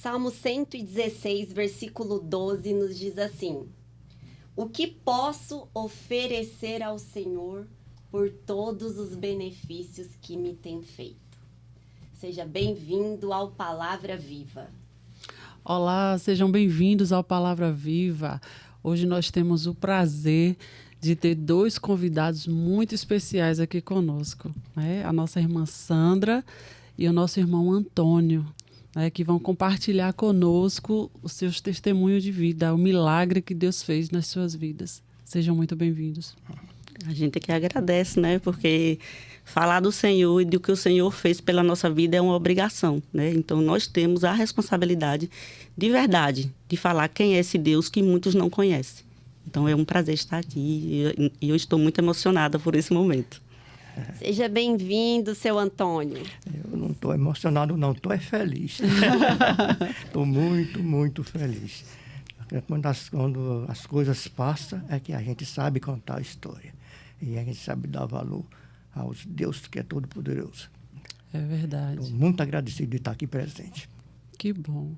Salmo 116, versículo 12, nos diz assim: O que posso oferecer ao Senhor por todos os benefícios que me tem feito? Seja bem-vindo ao Palavra Viva. Olá, sejam bem-vindos ao Palavra Viva. Hoje nós temos o prazer de ter dois convidados muito especiais aqui conosco, né? A nossa irmã Sandra e o nosso irmão Antônio, né? Que vão compartilhar conosco os seus testemunhos de vida, o milagre que Deus fez nas suas vidas. Sejam muito bem-vindos. A gente que agradece, né? Porque falar do Senhor e do que o Senhor fez pela nossa vida é uma obrigação, né? Então, nós temos a responsabilidade de verdade de falar quem é esse Deus que muitos não conhecem. Então, é um prazer estar aqui e eu estou muito emocionada por esse momento. Seja bem-vindo, seu Antônio. Eu não estou emocionado, não. Estou feliz. Estou muito, muito feliz. Porque quando as coisas passam, é que a gente sabe contar a história. E a gente sabe dar valor ao Deus que é todo-poderoso. É verdade. Estou muito agradecido de estar aqui presente. Que bom.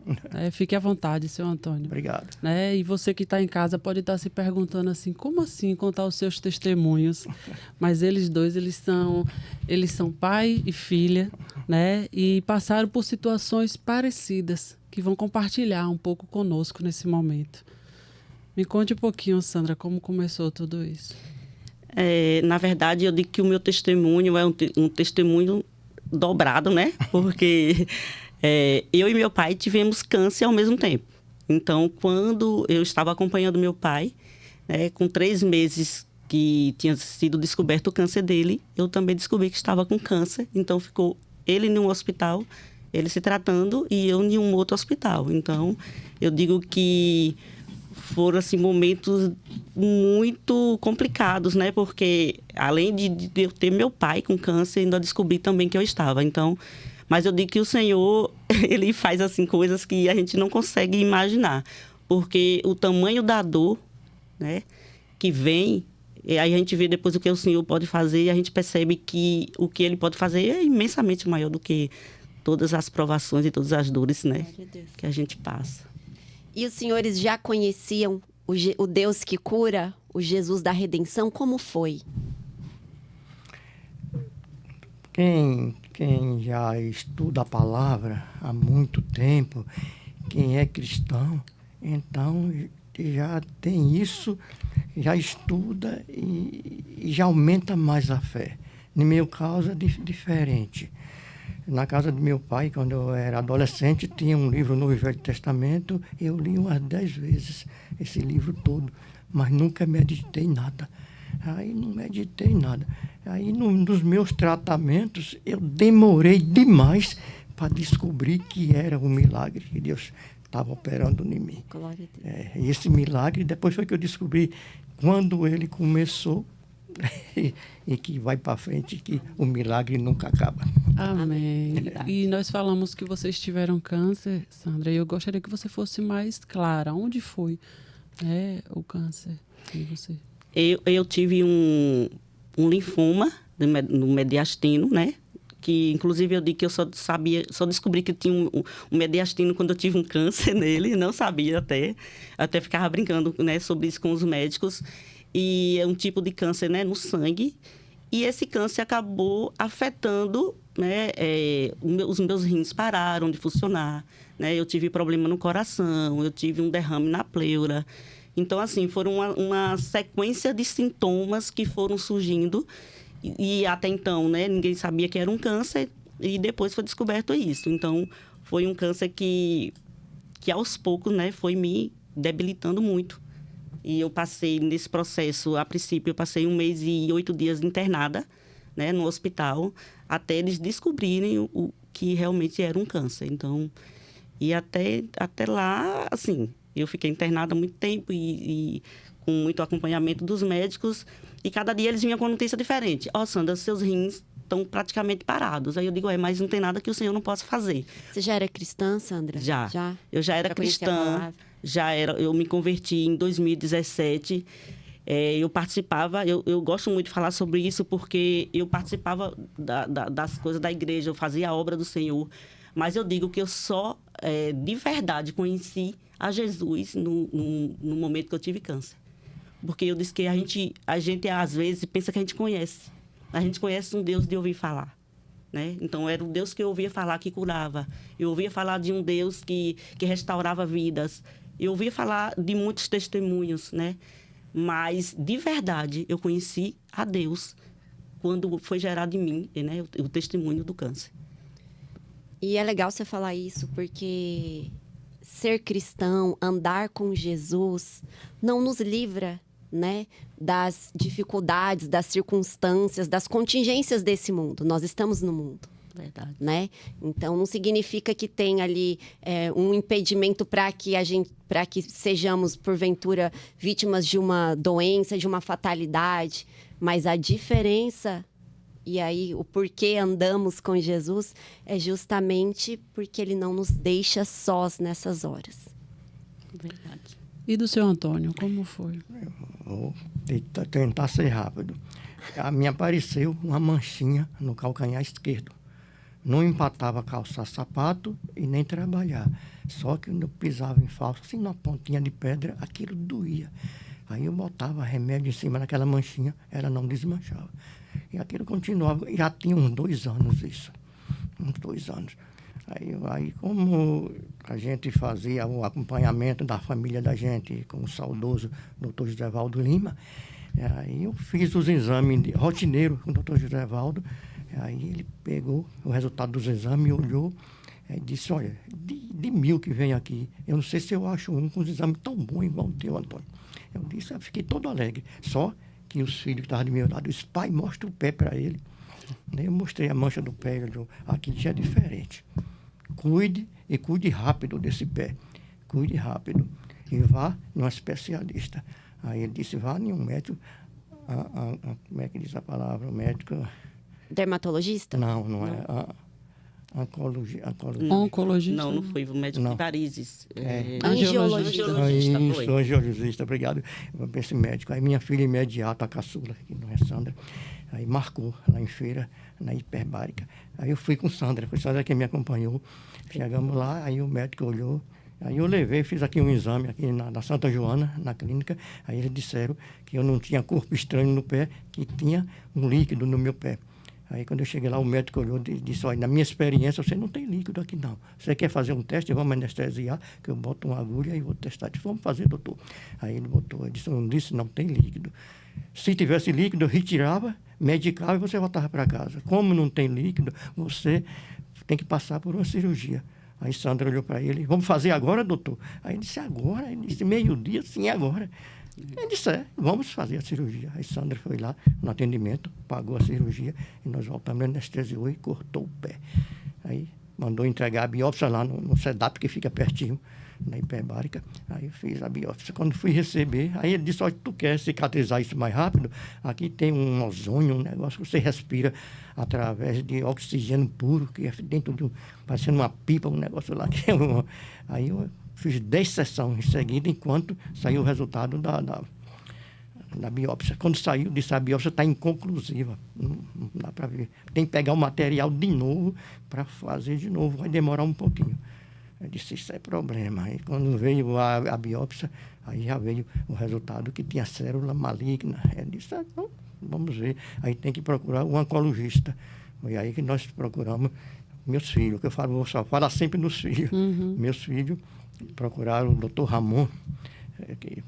Fique à vontade, seu Antônio. Obrigado. E você que está em casa pode estar se perguntando assim, como assim contar os seus testemunhos? Mas eles dois, eles são pai e filha, né? E passaram por situações parecidas, que vão compartilhar um pouco conosco nesse momento. Me conte um pouquinho, Sandra, como começou tudo isso. Na verdade, eu digo que o meu testemunho é um testemunho dobrado, né? Porque eu e meu pai tivemos câncer ao mesmo tempo. Então, quando eu estava acompanhando meu pai, com 3 meses que tinha sido descoberto o câncer dele, eu também descobri que estava com câncer. Então, ficou ele em um hospital, ele se tratando, e eu em um outro hospital. Então, eu digo que foram assim, momentos muito complicados, né? Porque, além de eu ter meu pai com câncer, ainda descobri também que eu estava. Então, mas eu digo que o Senhor, ele faz assim, coisas que a gente não consegue imaginar. Porque o tamanho da dor, né, que vem, aí a gente vê depois o que o Senhor pode fazer e a gente percebe que o que ele pode fazer é imensamente maior do que todas as provações e todas as dores, né, que a gente passa. E os senhores já conheciam o Deus que cura, o Jesus da redenção? Como foi? Quem já estuda a palavra há muito tempo, quem é cristão, então já tem isso, já estuda e já aumenta mais a fé. No meu caso é diferente. Na casa do meu pai, quando eu era adolescente, tinha um livro no Velho Testamento, eu li umas 10 vezes esse livro todo, mas nunca meditei nada. Aí não meditei nada. Aí nos meus tratamentos eu demorei demais para descobrir que era um milagre que Deus estava operando em mim. Glória a Deus. E esse milagre depois foi que eu descobri quando ele começou e que vai para frente, que o milagre nunca acaba. Amém. E nós falamos que vocês tiveram câncer, Sandra, e eu gostaria que você fosse mais clara. Onde foi o câncer em você? Eu tive um linfoma no mediastino, né? Que, inclusive, eu digo que eu só descobri que tinha um mediastino quando eu tive um câncer nele, não sabia até ficava brincando, né, sobre isso com os médicos. E é um tipo de câncer, né, no sangue. E esse câncer acabou afetando, né, os meus rins pararam de funcionar, né? Eu tive problema no coração, eu tive um derrame na pleura. Então, assim, foram uma sequência de sintomas que foram surgindo. E até então, né, ninguém sabia que era um câncer. E depois foi descoberto isso. Então, foi um câncer que aos poucos, né, foi me debilitando muito. E eu passei nesse processo, a princípio, eu passei 1 mês e 8 dias internada, né, no hospital, até eles descobrirem o que realmente era um câncer. Então, e até lá, assim, eu fiquei internada há muito tempo e com muito acompanhamento dos médicos. E cada dia eles vinham com uma notícia diferente. Sandra, seus rins estão praticamente parados. Aí eu digo, mas não tem nada que o Senhor não possa fazer. Você já era cristã, Sandra? Já. Eu já era cristã. Eu me converti em 2017. Eu participava, eu gosto muito de falar sobre isso porque eu participava das coisas da igreja, eu fazia a obra do Senhor. Mas eu digo que eu só, de verdade, conheci a Jesus no momento que eu tive câncer. Porque eu disse que a gente, às vezes, pensa que a gente conhece. A gente conhece um Deus de ouvir falar. Né? Então, era o Deus que eu ouvia falar que curava. Eu ouvia falar de um Deus que restaurava vidas. Eu ouvia falar de muitos testemunhos, né? Mas, de verdade, eu conheci a Deus quando foi gerado em mim, né, o testemunho do câncer. E é legal você falar isso, porque ser cristão, andar com Jesus, não nos livra, né, das dificuldades, das circunstâncias, das contingências desse mundo. Nós estamos no mundo. Verdade. Né? Então, não significa que tem ali um impedimento para que sejamos, porventura, vítimas de uma doença, de uma fatalidade. Mas a diferença, e aí o porquê andamos com Jesus, é justamente porque ele não nos deixa sós nessas horas. Verdade. E do seu Antônio, como foi? Vou tentar ser rápido. Me apareceu uma manchinha no calcanhar esquerdo. Não empatava calçar sapato e nem trabalhar. Só que quando eu pisava em falso, assim, na pontinha de pedra, aquilo doía. Aí eu botava remédio em cima daquela manchinha, ela não desmanchava. E aquilo continuava. Já tinha uns 2 anos isso. Uns 2 anos. Aí como a gente fazia o acompanhamento da família da gente com o saudoso Dr. José Valdo Lima, aí eu fiz os exames rotineiros com o Dr. José Valdo. Aí ele pegou o resultado dos exames e olhou e disse, olha, de 1000 que vem aqui, eu não sei se eu acho um com os exames tão bom igual o teu, Antônio. Eu disse, eu fiquei todo alegre. Só que os filhos que estavam do meu lado, disse, pai, mostra o pé para ele. Daí eu mostrei a mancha do pé, aqui já é diferente. Cuide rápido desse pé. Cuide rápido. E vá num especialista. Aí ele disse, vá em um médico, como é que diz a palavra? O médico... Dermatologista? Não é. Oncologista? Não foi. O médico de varizes. Angiologista. Foi. Isso, angiologista, obrigado. Para esse médico. Aí minha filha imediata, a caçula, que não é Sandra, aí marcou lá em feira, na hiperbárica. Aí eu fui com Sandra, foi Sandra que me acompanhou. Chegamos lá, aí o médico olhou. Aí eu levei, fiz aqui um exame aqui na Santa Joana, na clínica. Aí eles disseram que eu não tinha corpo estranho no pé, que tinha um líquido no meu pé. Aí, quando eu cheguei lá, o médico olhou e disse, olha, na minha experiência, você não tem líquido aqui, não. Você quer fazer um teste? Vamos anestesiar, que eu boto uma agulha e vou testar. Eu disse, vamos fazer, doutor. Aí ele botou, eu disse, não tem líquido. Se tivesse líquido, eu retirava, medicava e você voltava para casa. Como não tem líquido, você tem que passar por uma cirurgia. Aí Sandra olhou para ele, vamos fazer agora, doutor? Aí ele disse, agora? Ele disse, meio-dia, sim, agora. Ele disse, vamos fazer a cirurgia. Aí Sandra foi lá no atendimento, pagou a cirurgia e nós voltamos, anestesiou e cortou o pé. Aí mandou entregar a biópsia lá no SEDAP, que fica pertinho, na hiperbárica. Aí eu fiz a biópsia. Quando fui receber, aí ele disse, olha, tu quer cicatrizar isso mais rápido? Aqui tem um ozônio, um negócio que você respira através de oxigênio puro, que é dentro de parecendo uma pipa, um negócio lá. Que aí eu fiz 10 sessões em seguida, enquanto saiu o resultado da biópsia. Quando saiu, disse, a biópsia está inconclusiva. Não dá para ver. Tem que pegar o material de novo para fazer de novo. Vai demorar um pouquinho. Eu disse, isso é problema. Aí quando veio a biópsia, aí já veio o resultado que tinha célula maligna. Eu disse, então, vamos ver. Aí tem que procurar um oncologista. Foi aí que nós procuramos meus filhos, que eu vou só falar sempre nos filhos. Uhum. Meus filhos procuraram o doutor Ramon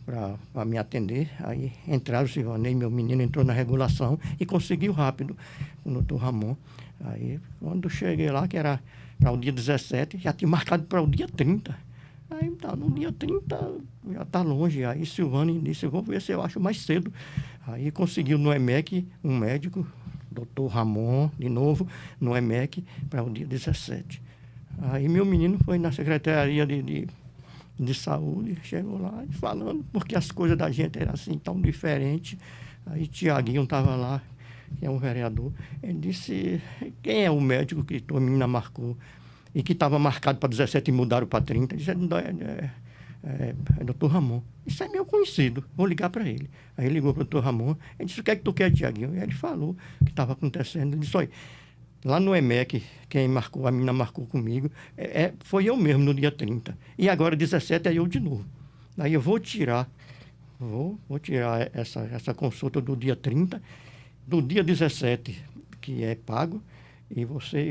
para me atender. Aí entraram, o Silvanei, meu menino, entrou na regulação e conseguiu rápido com o doutor Ramon. Aí, quando eu cheguei lá, que era para o dia 17, já tinha marcado para o dia 30. Aí, tá, no dia 30, já está longe. Aí, Silvane disse, eu vou ver se eu acho mais cedo. Aí, conseguiu no EMEC um médico, doutor Ramon, de novo, no EMEC, para o dia 17. Aí, meu menino foi na Secretaria de Saúde, chegou lá falando, porque as coisas da gente eram assim, tão diferentes. Aí, Tiaguinho estava lá, que é um vereador, ele disse, quem é o médico que a menina marcou e que estava marcado para 17 e mudaram para 30? Ele disse, é doutor Ramon. Isso é meu conhecido, vou ligar para ele. Aí ele ligou para o doutor Ramon, ele disse, o que é que tu quer, Tiaguinho? E ele falou o que estava acontecendo. Ele disse, olha, Lá no EMEC, quem marcou, a menina marcou comigo, foi eu mesmo no dia 30. E agora, 17, é eu de novo. Aí eu vou tirar essa consulta do dia 30, do dia 17, que é pago, e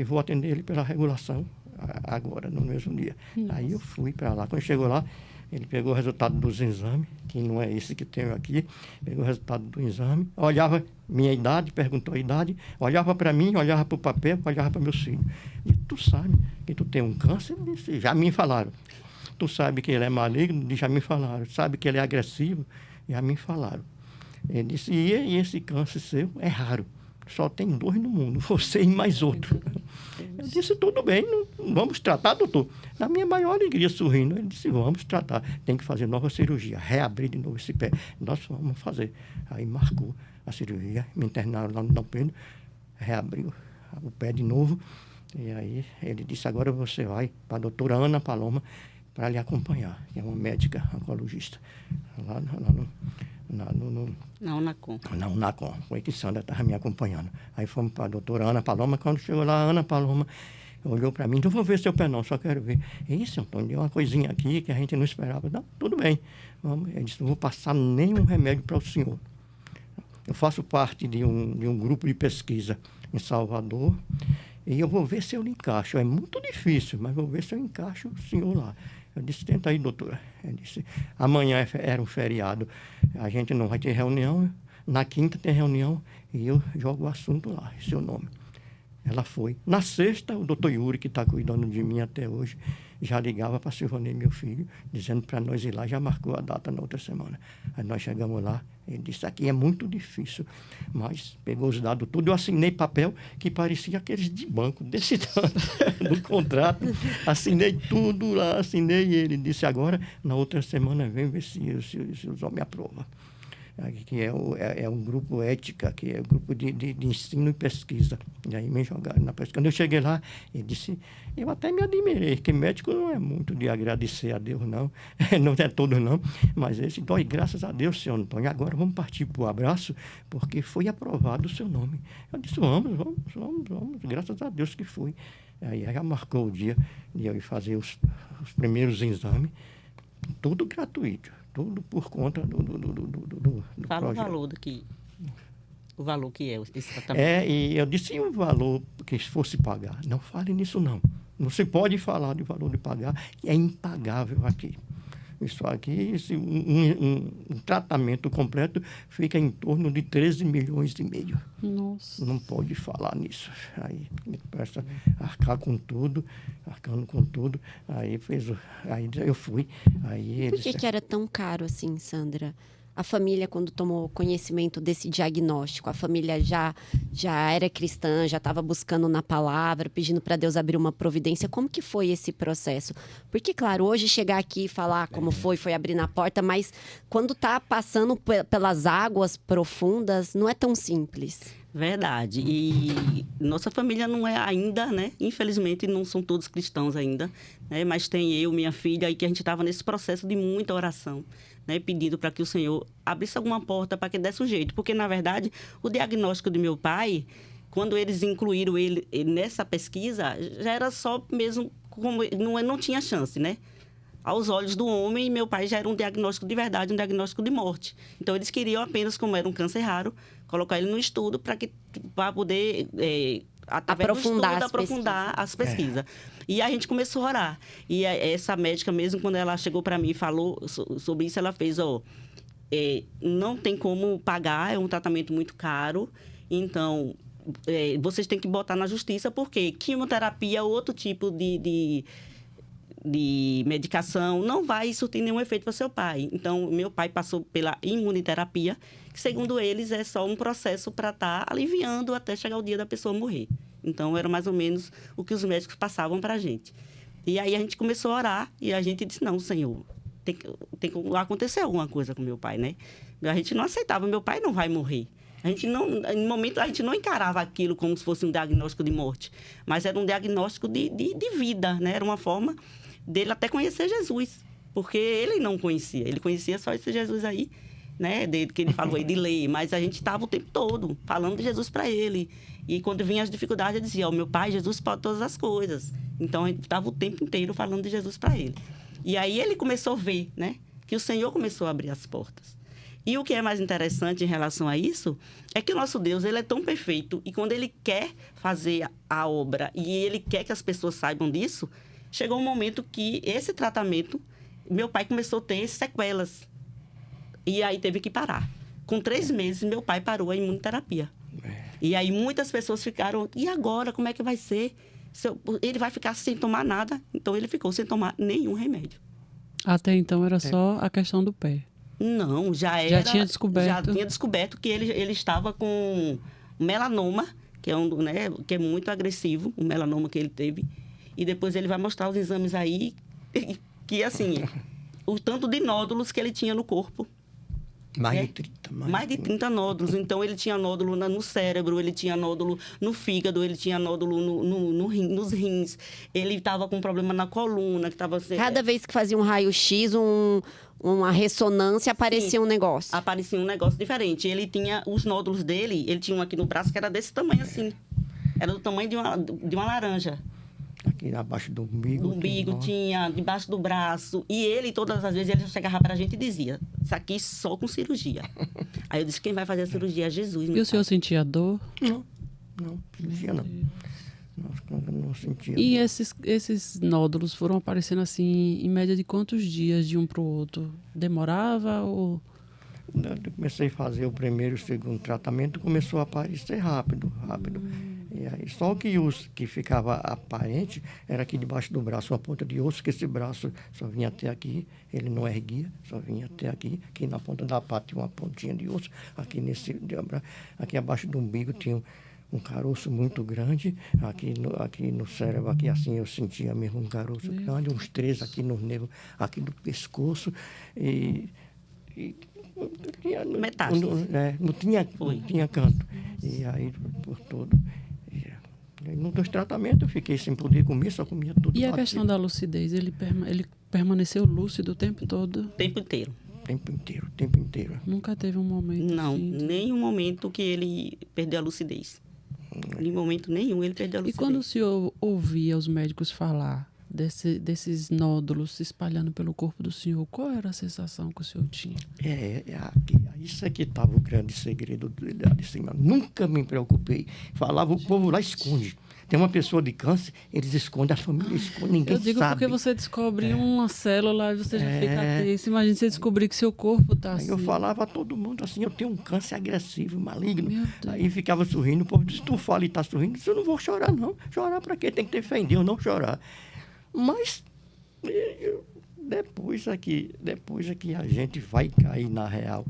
vou atender ele pela regulação agora, no mesmo dia. Nossa. Aí eu fui para lá. Quando chegou lá, ele pegou o resultado dos exames, que não é esse que tenho aqui, pegou o resultado do exame, olhava minha idade, perguntou a idade, olhava para mim, olhava para o papel, olhava para meus filhos. E tu sabe que tu tem um câncer? Disse, já me falaram. Tu sabe que ele é maligno? Já me falaram. Sabe que ele é agressivo? Já me falaram. Ele disse, e esse câncer seu é raro. Só tem 2 no mundo, você e mais outro. Eu disse, tudo bem, vamos tratar, doutor. Na minha maior alegria, sorrindo, ele disse, vamos tratar. Tem que fazer nova cirurgia, reabrir de novo esse pé. Nós vamos fazer. Aí marcou a cirurgia, me internaram lá no Dom Pedro, reabriu o pé de novo. E aí ele disse, agora você vai para a doutora Ana Paloma para lhe acompanhar, que é uma médica oncologista. Lá Na Unacom. Na Unacom. Foi que Sandra estava me acompanhando. Aí fomos para a doutora Ana Paloma. Quando chegou lá, a Ana Paloma olhou para mim. Não vou ver seu pé não, só quero ver. Isso, Antônio, deu uma coisinha aqui que a gente não esperava. Não, tudo bem. Vamos. Eu disse, não vou passar nenhum remédio para o senhor. Eu faço parte de um grupo de pesquisa em Salvador e eu vou ver se eu lhe encaixo. É muito difícil, mas vou ver se eu encaixo o senhor lá. Eu disse, tenta aí, doutora. Ele disse, amanhã era um feriado, a gente não vai ter reunião, na quinta tem reunião e eu jogo o assunto lá, seu nome. Ela foi. Na sexta, o doutor Yuri, que está cuidando de mim até hoje, já ligava para Silvanei, meu filho, dizendo para nós ir lá, já marcou a data na outra semana. Aí nós chegamos lá, ele disse, aqui é muito difícil, mas pegou os dados tudo, eu assinei papel que parecia aqueles de banco, desse tanto, do contrato, assinei tudo lá, assinei, e ele disse, agora, na outra semana, vem ver se os homens aprovam. Que é um grupo ética, que é um grupo de ensino e pesquisa. E aí me jogaram na pesquisa. Quando eu cheguei lá, ele disse, eu até me admirei, que médico não é muito de agradecer a Deus, não. Não é todo, não. Mas esse dói, graças a Deus, senhor Antônio. Agora vamos partir para o abraço, porque foi aprovado o seu nome. Eu disse, vamos, graças a Deus que foi. Aí já marcou o dia de eu ir fazer os primeiros exames, tudo gratuito. Tudo por conta do Fala projeto. O valor que é esse tratamento. E eu disse, o valor que fosse pagar? Não fale nisso, não. Não se pode falar de valor de pagar, que é impagável aqui. Isso aqui, um tratamento completo fica em torno de 13 milhões e meio. Nossa. Não pode falar nisso. Aí começa a arcando com tudo. Aí eu fui. Aí Por que era tão caro assim, Sandra? A família, quando tomou conhecimento desse diagnóstico, a família já era cristã, já estava buscando na palavra, pedindo para Deus abrir uma providência. Como que foi esse processo? Porque, claro, hoje chegar aqui e falar como foi abrir na porta, mas quando está passando pelas águas profundas, não é tão simples. Verdade. E nossa família não é ainda, né? Infelizmente, não são todos cristãos ainda, né? Mas tem eu, minha filha, e que a gente estava nesse processo de muita oração, né? Pedindo para que o Senhor abrisse alguma porta para que desse um jeito. Porque, na verdade, o diagnóstico de meu pai, quando eles incluíram ele nessa pesquisa, já era só mesmo, como não tinha chance, né? Aos olhos do homem, meu pai já era um diagnóstico de verdade, um diagnóstico de morte. Então, eles queriam apenas, como era um câncer raro, colocar ele no estudo para poder aprofundar as pesquisas. E a gente começou a orar. E essa médica, mesmo quando ela chegou para mim e falou sobre isso, ela fez, não tem como pagar, é um tratamento muito caro, então vocês têm que botar na justiça, porque quimioterapia é outro tipo de medicação, não vai surtir nenhum efeito para seu pai. Então, meu pai passou pela imunoterapia, que, segundo eles, é só um processo para estar aliviando até chegar o dia da pessoa morrer. Então, era mais ou menos o que os médicos passavam para a gente. E aí, a gente começou a orar e a gente disse, não, Senhor, tem que acontecer alguma coisa com meu pai, né? A gente não aceitava, meu pai não vai morrer. A gente não, no momento, a gente não encarava aquilo como se fosse um diagnóstico de morte, mas era um diagnóstico de vida, né? Era uma forma dele até conhecer Jesus, porque ele não conhecia, ele conhecia só esse Jesus aí, né? Que ele falou aí de ler, mas a gente estava o tempo todo falando de Jesus para ele. E quando vinha as dificuldades, eu dizia, meu pai, Jesus pode todas as coisas. Então, a gente estava o tempo inteiro falando de Jesus para ele. E aí ele começou a ver, né? Que o Senhor começou a abrir as portas. E o que é mais interessante em relação a isso é que o nosso Deus, ele é tão perfeito. E quando ele quer fazer a obra e ele quer que as pessoas saibam disso, chegou um momento que esse tratamento, meu pai começou a ter sequelas. E aí teve que parar. Com 3 meses, meu pai parou a imunoterapia. E aí muitas pessoas ficaram, e agora, como é que vai ser? Ele vai ficar sem tomar nada. Então, ele ficou sem tomar nenhum remédio. Até então era só a questão do pé. Não, já tinha descoberto. Já tinha descoberto que ele estava com melanoma, que é né, que é muito agressivo, o melanoma que ele teve. E depois ele vai mostrar os exames aí, que assim, o tanto de nódulos que ele tinha no corpo. Mais de 30. Mais de 30 nódulos. Então, ele tinha nódulo no cérebro, ele tinha nódulo no fígado, ele tinha nódulo nos rins. Ele estava com problema na coluna, que estava... Cada vez que fazia um raio-x, uma ressonância, aparecia um negócio. Aparecia um negócio diferente. Ele tinha os nódulos dele, ele tinha um aqui no braço que era desse tamanho assim. Era do tamanho de uma laranja. Aqui abaixo do umbigo. O umbigo tinha, debaixo do braço. E ele, todas as vezes, ele chegava para a gente e dizia, isso aqui só com cirurgia. Aí eu disse, quem vai fazer a cirurgia é Jesus. E o senhor sentia dor? Não, sentia não. Não sentia. E esses nódulos foram aparecendo assim, em média de quantos dias de um para o outro? Demorava ou... Eu comecei a fazer o primeiro e o segundo tratamento, começou a aparecer rápido. E aí, só o que ficava aparente era aqui debaixo do braço, uma ponta de osso, que esse braço só vinha até aqui, ele não erguia, só vinha até aqui. Aqui na ponta da pata tinha uma pontinha de osso, aqui abaixo do umbigo tinha um caroço muito grande, aqui no cérebro, aqui assim eu sentia mesmo um caroço grande, uns 3 aqui no nervo, aqui do pescoço, e metástase. Não tinha canto. E aí, por todo... Nos 2 tratamentos eu fiquei sem poder comer, só comia tudo. E a questão da lucidez? Ele permaneceu lúcido o tempo todo? O tempo inteiro. Tempo inteiro. Nunca teve um momento Não, assim? nenhum momento que ele perdeu a lucidez. Em momento nenhum ele perdeu a lucidez. E quando o senhor ouvia os médicos falar desses nódulos se espalhando pelo corpo do senhor, qual era a sensação que o senhor tinha? Isso é que estava o grande segredo de cima. Nunca me preocupei. Falava, o povo lá esconde. Tem uma pessoa de câncer, eles escondem, a família esconde, ninguém sabe. Eu digo porque você descobre uma célula e você já fica tenso. Imagina você descobrir que seu corpo está assim. Aí eu falava a todo mundo assim, eu tenho um câncer agressivo, maligno. Meu Deus. Aí ficava sorrindo, o povo disse, tu fala e está sorrindo, eu disse, eu não vou chorar não. Chorar para quê? Tem que ter fé em Deus, não chorar. Mas depois é que a gente vai cair na real,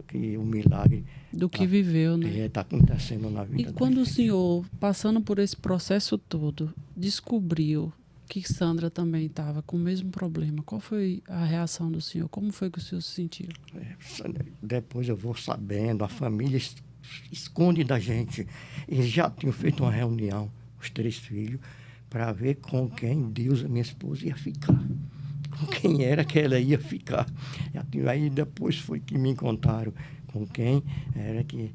que o milagre do que viveu, né? Está acontecendo na vida. E quando o senhor, passando por esse processo todo, descobriu que Sandra também estava com o mesmo problema, qual foi a reação do senhor? Como foi que o senhor se sentiu? Depois eu vou sabendo, a família esconde da gente. Eles já tinham feito uma reunião, os 3 filhos, para ver com quem Deus, a minha esposa, ia ficar. Com quem era que ela ia ficar. Aí depois foi que me contaram com quem era que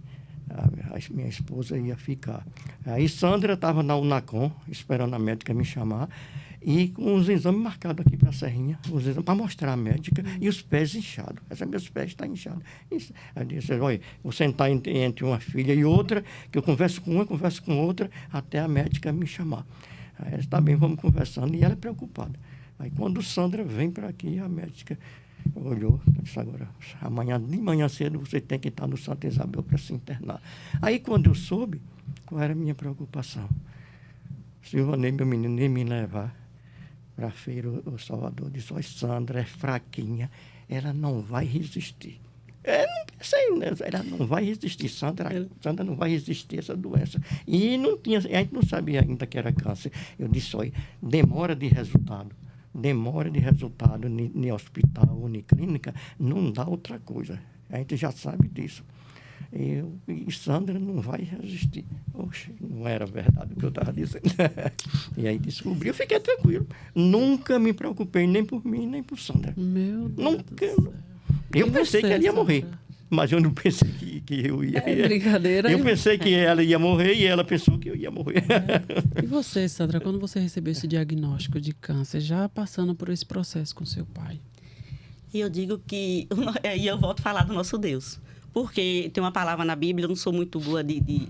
a minha esposa ia ficar. Aí Sandra estava na Unacom, esperando a médica me chamar, e com os exames marcados aqui para a Serrinha, para mostrar a médica, e os pés inchados. Meus pés estão inchados. Aí disse, olha, vou sentar entre uma filha e outra, que eu converso com uma, converso com outra, até a médica me chamar. Aí ela disse, tá bem, vamos conversando, e ela é preocupada. Aí quando Sandra vem para aqui, a médica olhou, disse, agora, de manhã cedo você tem que estar no Santa Isabel para se internar. Aí quando eu soube, qual era a minha preocupação? Silvanei, meu menino, nem me levar para a feira, o Salvador, disse, olha, Sandra é fraquinha, ela não vai resistir. Eu não pensei nisso, ela não vai resistir, Sandra não vai resistir a essa doença. E a gente não sabia ainda que era câncer. Eu disse, olha, demora de resultado em hospital ou em clínica, não dá outra coisa. A gente já sabe disso. E Sandra não vai resistir. Oxe, não era verdade o que eu estava dizendo. E aí descobri, eu fiquei tranquilo. Nunca me preocupei nem por mim, nem por Sandra. Meu Deus. Nunca. Eu pensei que ela ia morrer. Mas eu não pensei que eu ia... Brincadeira. Eu pensei que ela ia morrer e ela pensou que eu ia morrer. E você, Sandra, quando você recebeu esse diagnóstico de câncer, já passando por esse processo com seu pai? E eu digo que... E eu volto a falar do nosso Deus. Porque tem uma palavra na Bíblia, eu não sou muito boa de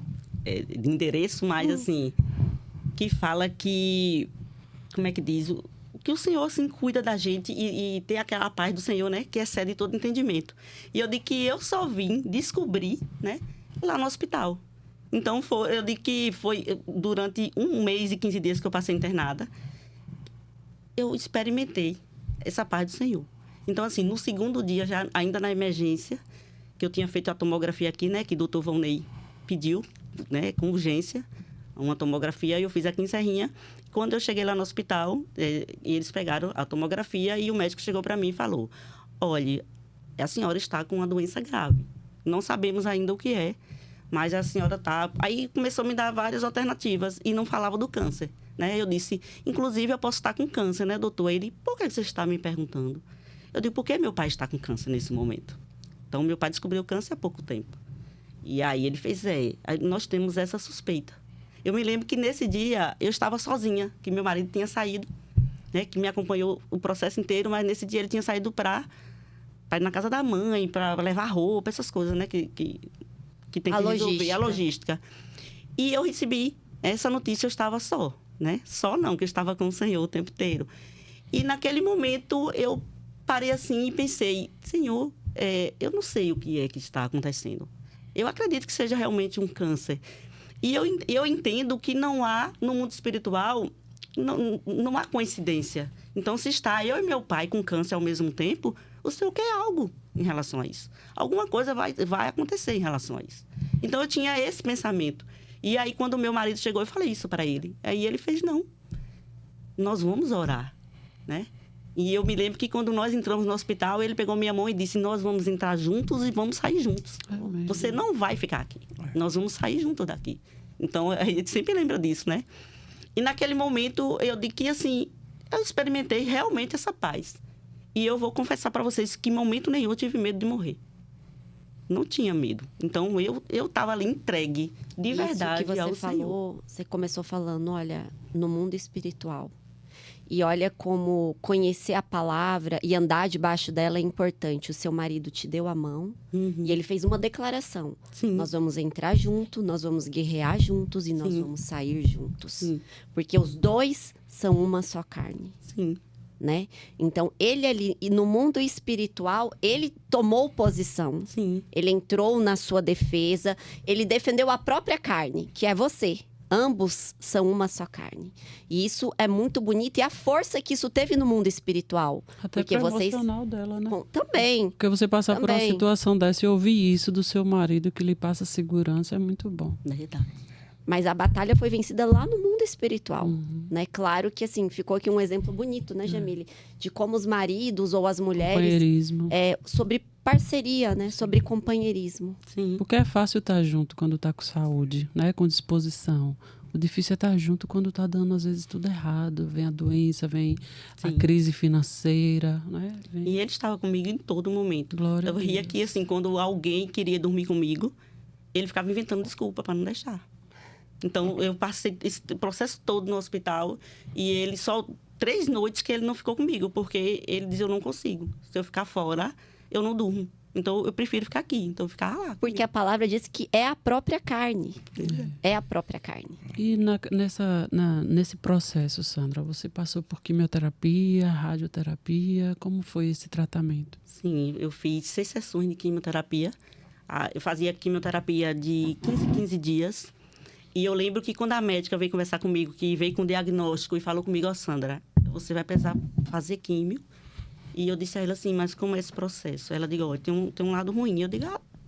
endereço, mas assim... Que fala que... Como é que diz? Que o Senhor, assim, cuida da gente e tem aquela paz do Senhor, né? Que excede todo entendimento. E eu digo que eu só vim descobrir, né? Lá no hospital. Então, eu digo que foi durante 1 mês e 15 dias que eu passei internada. Eu experimentei essa paz do Senhor. Então, assim, no segundo dia, já ainda na emergência, que eu tinha feito a tomografia aqui, né? Que o doutor Valnei pediu, né? Com urgência, uma tomografia. E eu fiz aqui em Serrinha. Quando eu cheguei lá no hospital, eles pegaram a tomografia e o médico chegou para mim e falou: olha, a senhora está com uma doença grave. Não sabemos ainda o que é, mas a senhora está... Aí começou a me dar várias alternativas e não falava do câncer, né? Eu disse, inclusive, eu posso estar com câncer, né, doutor? Ele, por que você está me perguntando? Eu digo, por que meu pai está com câncer nesse momento? Então, meu pai descobriu câncer há pouco tempo. E aí ele fez, nós temos essa suspeita. Eu me lembro que nesse dia eu estava sozinha, que meu marido tinha saído, né, que me acompanhou o processo inteiro, mas nesse dia ele tinha saído para ir na casa da mãe, para levar roupa, essas coisas, né, que tem que resolver, a logística. E eu recebi essa notícia, eu estava só, né? Só não, que eu estava com o Senhor o tempo inteiro. E naquele momento eu parei assim e pensei, Senhor, eu não sei o que é que está acontecendo. Eu acredito que seja realmente um câncer. E eu entendo que não há, no mundo espiritual, não há coincidência. Então, se está eu e meu pai com câncer ao mesmo tempo, o Senhor quer algo em relação a isso. Alguma coisa vai acontecer em relação a isso. Então, eu tinha esse pensamento. E aí, quando o meu marido chegou, eu falei isso para ele. Aí ele fez, não, nós vamos orar, né? E eu me lembro que quando nós entramos no hospital, ele pegou minha mão e disse, nós vamos entrar juntos e vamos sair juntos. Amém. Você não vai ficar aqui. Nós vamos sair juntos daqui. Então, a gente sempre lembra disso, né? E naquele momento, eu digo que, assim, eu experimentei realmente essa paz. E eu vou confessar para vocês que em momento nenhum eu tive medo de morrer. Não tinha medo. Então, eu estava ali entregue, de verdade, isso que ao você falou, Senhor. você começou falando, olha, no mundo espiritual. E olha como conhecer a palavra e andar debaixo dela é importante. O seu marido te deu a mão e ele fez uma declaração. Sim. Nós vamos entrar juntos, nós vamos guerrear juntos e nós vamos sair juntos. Sim. Porque os dois são uma só carne. Sim. Né? Então, ele ali, e no mundo espiritual, ele tomou posição. Sim. Ele entrou na sua defesa, ele defendeu a própria carne, que é você. Ambos são uma só carne. E isso é muito bonito. E a força que isso teve no mundo espiritual. Até porque para vocês emocional dela, né? Também. Porque você passar por uma Também. situação dessa e ouvir isso do seu marido, que lhe passa segurança, é muito bom. Verdade. Mas a batalha foi vencida lá no mundo espiritual, né? Claro que, assim, ficou aqui um exemplo bonito, né, Jamile? De como os maridos ou as mulheres... Companheirismo. Sobre parceria, né? Sobre companheirismo. Sim. Porque é fácil estar junto quando está com saúde, né? Com disposição. O difícil é estar junto quando está dando, às vezes, tudo errado. Vem a doença, vem a crise financeira, né? E ele estava comigo em todo momento. Glória eu a ria Deus. que, assim, quando alguém queria dormir comigo, ele ficava inventando desculpa para não deixar. Então, eu passei esse processo todo no hospital e ele só 3 noites que ele não ficou comigo, porque ele dizia, eu não consigo. Se eu ficar fora, eu não durmo. Então, eu prefiro ficar aqui. Então, eu ficava lá. Porque a palavra diz que é a própria carne. É a própria carne. E nesse processo, Sandra, você passou por quimioterapia, radioterapia? Como foi esse tratamento? Sim, eu fiz 6 sessões de quimioterapia. Eu fazia quimioterapia de 15 dias. E eu lembro que quando a médica veio conversar comigo, que veio com o diagnóstico e falou comigo, Sandra, você vai precisar fazer químio. E eu disse a ela assim, mas como é esse processo? Ela disse, olha, tem um lado ruim. Eu digo,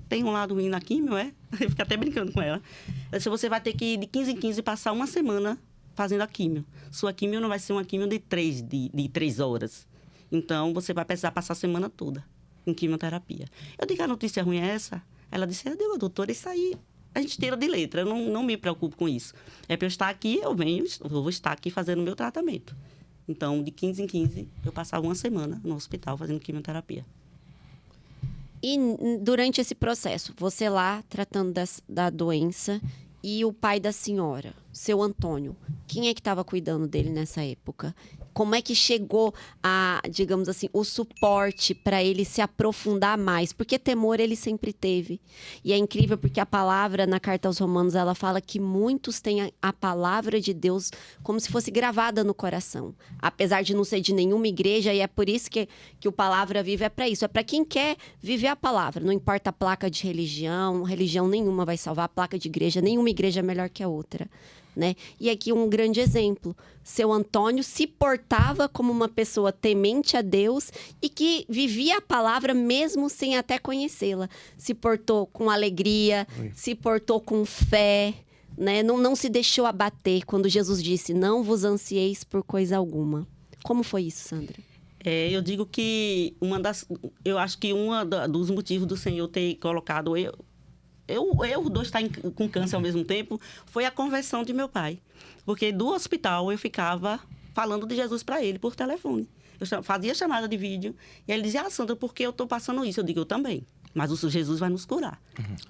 tem um lado ruim na químio, é? Eu fico até brincando com ela. Ela disse, você vai ter que ir de 15 em 15 passar uma semana fazendo a químio. Sua químio não vai ser uma químio de 3 horas. Então, você vai precisar passar a semana toda em quimioterapia. Eu digo, a notícia ruim é essa? Ela disse, eu digo, doutora, isso aí a gente tira de letra, eu não me preocupo com isso. É para eu estar aqui, eu vou estar aqui fazendo o meu tratamento. Então, de 15 em 15, eu passava uma semana no hospital fazendo quimioterapia. E durante esse processo, você lá tratando da doença e o pai da senhora, seu Antônio, quem é que estava cuidando dele nessa época? Como é que chegou a, digamos assim, o suporte para ele se aprofundar mais? Porque temor ele sempre teve. E é incrível porque a palavra na carta aos Romanos, ela fala que muitos têm a palavra de Deus como se fosse gravada no coração. Apesar de não ser de nenhuma igreja, e é por isso que o Palavra Viva é para isso. É para quem quer viver a palavra. Não importa a placa de religião, religião nenhuma vai salvar, a placa de igreja, nenhuma igreja é melhor que a outra. Né? E aqui um grande exemplo. Seu Antônio se portava como uma pessoa temente a Deus e que vivia a palavra mesmo sem até conhecê-la. Se portou com alegria, se portou com fé, né? Não se deixou abater quando Jesus disse, não vos ansieis por coisa alguma. Como foi isso, Sandra? Eu digo que eu acho que dos motivos do Senhor ter colocado os dois estar com câncer ao mesmo tempo, foi a conversão de meu pai. Porque do hospital eu ficava falando de Jesus para ele por telefone. Eu fazia chamada de vídeo e ele dizia, Sandra, por que eu estou passando isso? Eu digo, eu também. Mas o Jesus vai nos curar.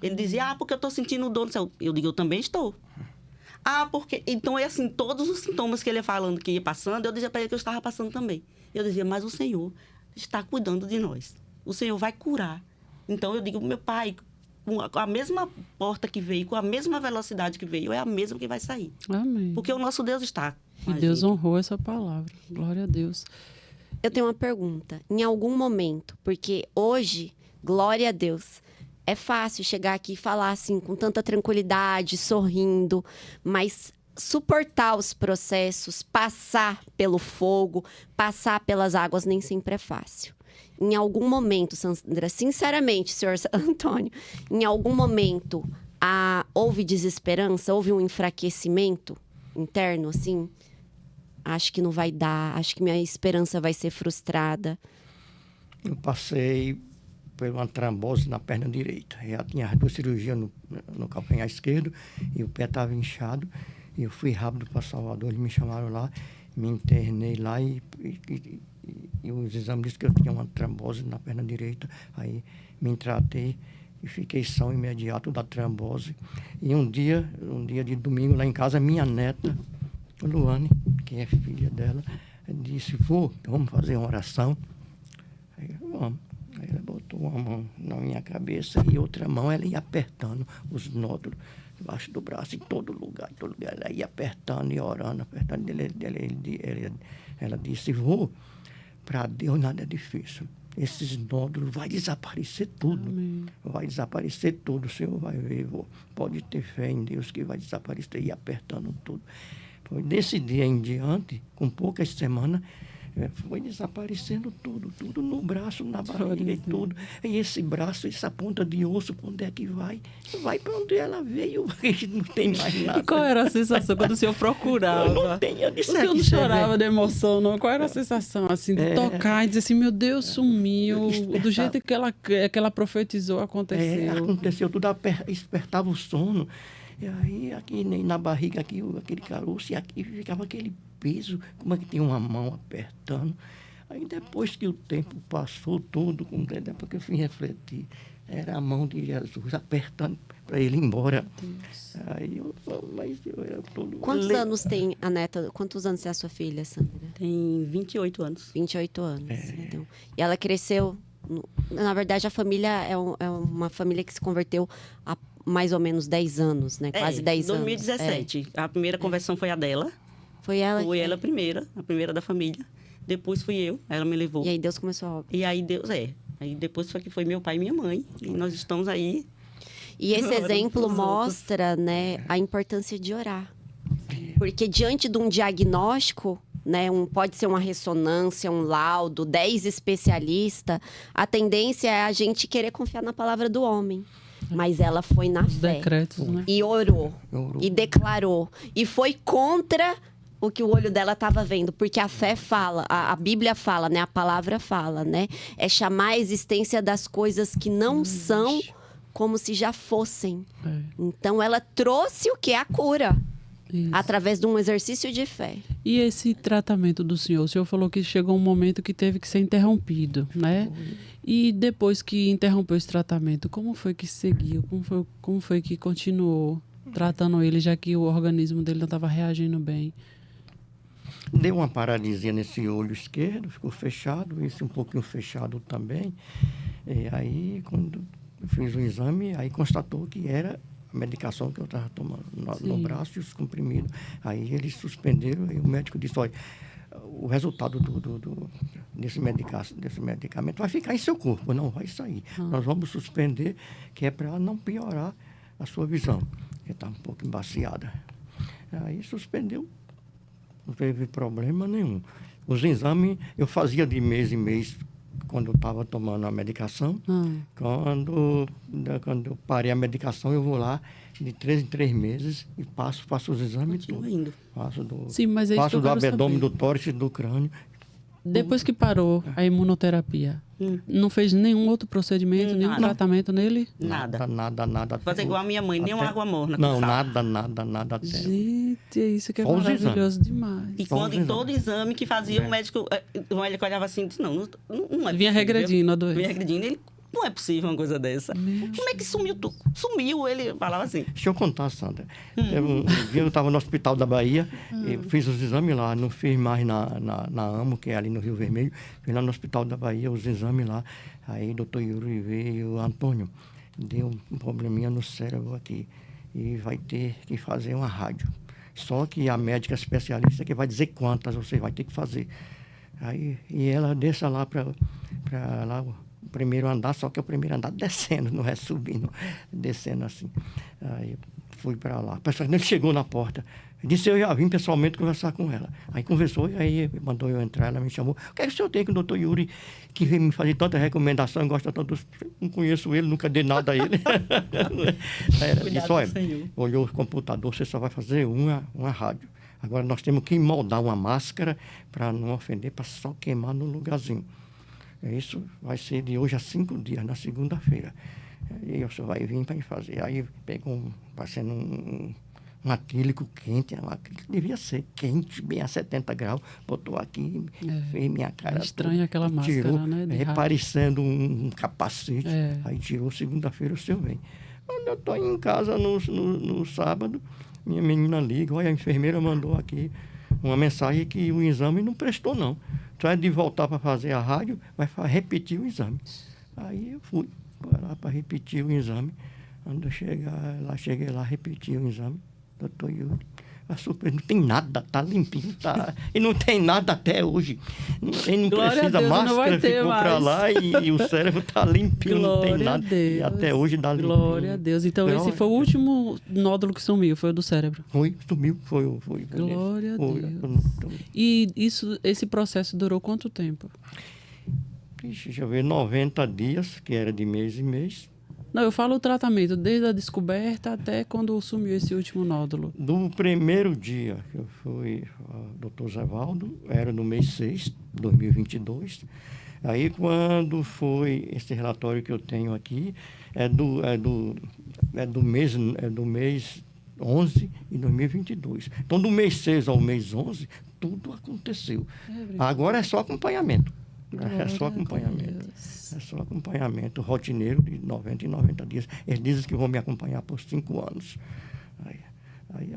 Ele dizia, porque eu estou sentindo dor no céu. Eu digo, eu também estou. Porque... Então, é assim, todos os sintomas que ele ia falando, que ia passando, eu dizia para ele que eu estava passando também. Eu dizia, mas o Senhor está cuidando de nós. O Senhor vai curar. Então, eu digo, meu pai... Com a mesma porta que veio, com a mesma velocidade que veio, é a mesma que vai sair. Amém. Porque o nosso Deus está. E Deus honrou essa palavra. Glória a Deus. Eu tenho uma pergunta. Em algum momento, porque hoje, glória a Deus, é fácil chegar aqui e falar assim, com tanta tranquilidade, sorrindo, mas suportar os processos, passar pelo fogo, passar pelas águas, nem sempre é fácil. Em algum momento, Sandra, sinceramente, senhor Antônio, em algum momento houve desesperança, houve um enfraquecimento interno, assim? Acho que não vai dar, acho que minha esperança vai ser frustrada. Eu passei por uma trombose na perna direita. Já tinha as 2 cirurgias no calcanhar esquerdo e o pé estava inchado. Eu fui rápido para Salvador, eles me chamaram lá, me internei lá e os exames disseram que eu tinha uma trombose na perna direita. Aí me tratei e fiquei são imediato da trombose. E um dia de domingo lá em casa, minha neta, Luane, que é filha dela, disse, vamos fazer uma oração. Aí vamos. Aí ela botou uma mão na minha cabeça e outra mão ela ia apertando os nódulos debaixo do braço, em todo lugar. Ela ia apertando e orando, apertando. Ela disse, para Deus nada é difícil. Esses nódulos vai desaparecer tudo. Amém. Vai desaparecer tudo. O Senhor vai ver, pode ter fé em Deus que vai desaparecer e apertando tudo. Foi desse dia em diante, com poucas semanas, foi desaparecendo tudo no braço, na barriga e tudo. E esse braço, essa ponta de osso, para onde é que vai? Vai para onde ela veio, não tem mais nada. E qual era a sensação quando o senhor procurava? Eu não tenho, eu disse, o senhor não chorava de emoção, não? Qual era a sensação, assim, de tocar e dizer assim, meu Deus, sumiu, do jeito que ela profetizou, aconteceu. Aconteceu tudo, despertava o sono. E aí, aqui na barriga, aquele caroço, e aqui ficava aquele peso, como é que tinha uma mão apertando. Aí, depois que o tempo passou todo, depois que eu fui refletir, era a mão de Jesus apertando para ele ir embora. Deus. Aí eu era todo... Quantos anos tem a neta? Quantos anos tem a sua filha, Sandra? Tem 28 anos. 28 anos. Então. E ela cresceu... Na verdade, a família é uma família que se converteu há mais ou menos 10 anos, né? Quase 10 anos. 2017. A primeira conversão foi a dela. Foi ela? Foi ela a primeira da família. Depois fui eu, ela me levou. E aí Deus começou a obra. E aí Deus Aí depois foi meu pai e minha mãe. E nós estamos aí. E esse exemplo mostra, né, a importância de orar. Porque diante de um diagnóstico, né, pode ser uma ressonância, um laudo, 10 especialistas, a tendência é a gente querer confiar na palavra do homem. Mas ela foi na fé. Decretos, né? E orou. E declarou. E foi contra o que o olho dela estava vendo. Porque a fé fala, a Bíblia fala, né? A palavra fala, né? É chamar a existência das coisas que não são como se já fossem. Então, ela trouxe o que? A cura. Isso. através de um exercício de fé. E esse tratamento do senhor? O senhor falou que chegou um momento que teve que ser interrompido, né? E depois que interrompeu esse tratamento, como foi que seguiu? Como foi que continuou tratando ele, já que o organismo dele não estava reagindo bem? Deu uma paralisia nesse olho esquerdo, ficou fechado, esse um pouquinho fechado também. E aí, quando eu fiz o exame, aí constatou que era a medicação que eu estava tomando no braço e os comprimidos. Aí eles suspenderam, e o médico disse, olha, o resultado desse medicamento vai ficar em seu corpo, não vai sair. Nós vamos suspender, que é para não piorar a sua visão, que está um pouco embaciada. Aí suspendeu. Não teve problema nenhum. Os exames eu fazia de mês em mês quando eu estava tomando a medicação. Quando eu parei a medicação, eu vou lá de 3 em 3 meses e faço os exames todos. Faço do abdômen, do tórax e do crânio. Depois que parou a imunoterapia, não fez nenhum outro procedimento, nenhum tratamento nele? Nada. Fazer igual a minha mãe, nem uma água morna. Não, nada. Até. Gente, é isso que é Só os maravilhoso demais. E quando em todo exame que fazia, o médico olhava assim e disse, não é possível. Vinha regredindo a doença. Vinha regredindo, ele... Não é possível uma coisa dessa. Como é que sumiu tudo? Sumiu, ele falava assim. Deixa eu contar, Sandra. Um dia eu estava no Hospital da Bahia, e fiz os exames lá, não fiz mais na AMO, que é ali no Rio Vermelho. Fiz lá no Hospital da Bahia, os exames lá. Aí o doutor Yuri veio, o Antônio, deu um probleminha no cérebro aqui. E vai ter que fazer uma rádio. Só que a médica especialista que vai dizer quantas você vai ter que fazer. Aí, e ela desça lá para lá, o primeiro andar, só que é o primeiro andar descendo, não é subindo, descendo assim. Aí fui para lá. Ele chegou na porta, disse, eu já vim pessoalmente conversar com ela. Aí conversou, e aí mandou eu entrar, ela me chamou. O que é que o senhor tem com o doutor Yuri, que veio me fazer tanta recomendação, gosta tanto, não conheço ele, nunca dei nada a ele. Ela disse, olha, olhou o computador, você só vai fazer uma rádio. Agora nós temos que moldar uma máscara para não ofender, para só queimar no lugarzinho. Isso vai ser de hoje a 5 dias, na segunda-feira. E o senhor vai vir para me fazer. Aí pegou parecendo um acrílico quente, um acrílico devia ser quente, bem a 70 graus, botou aqui, fez minha cara. É estranho aquela máscara, tirou, né? Parecendo um capacete. Aí tirou, segunda-feira o senhor vem. Quando eu estou em casa no sábado, minha menina liga, olha, a enfermeira mandou aqui uma mensagem que o exame não prestou, não. Tu é de voltar para fazer a rádio, vai repetir o exame. Aí eu fui lá para repetir o exame. Quando eu cheguei lá, repeti o exame. Doutor Yuri, a surpresa, não tem nada, tá limpinho, tá. E não tem nada até hoje. Não precisa, Deus, máscara ficou para lá e o cérebro tá limpinho, Glória não tem nada. E até hoje dá limpinho. Glória a Deus. Então esse foi o último nódulo que sumiu, foi o do cérebro. Sumiu, foi. Glória a Deus. E esse processo durou quanto tempo? Deixa eu ver, 90 dias, que era de mês em mês. Não, eu falo o tratamento, desde a descoberta até quando sumiu esse último nódulo. Do primeiro dia que eu fui ao doutor Zevaldo, era no mês 6 de 2022. Aí, quando foi esse relatório que eu tenho aqui, é do mês 11 de 2022. Então, do mês 6 ao mês 11, tudo aconteceu. Agora é só acompanhamento. É só acompanhamento. É só acompanhamento rotineiro de 90 em 90 dias. Eles dizem que vão me acompanhar por 5 anos. E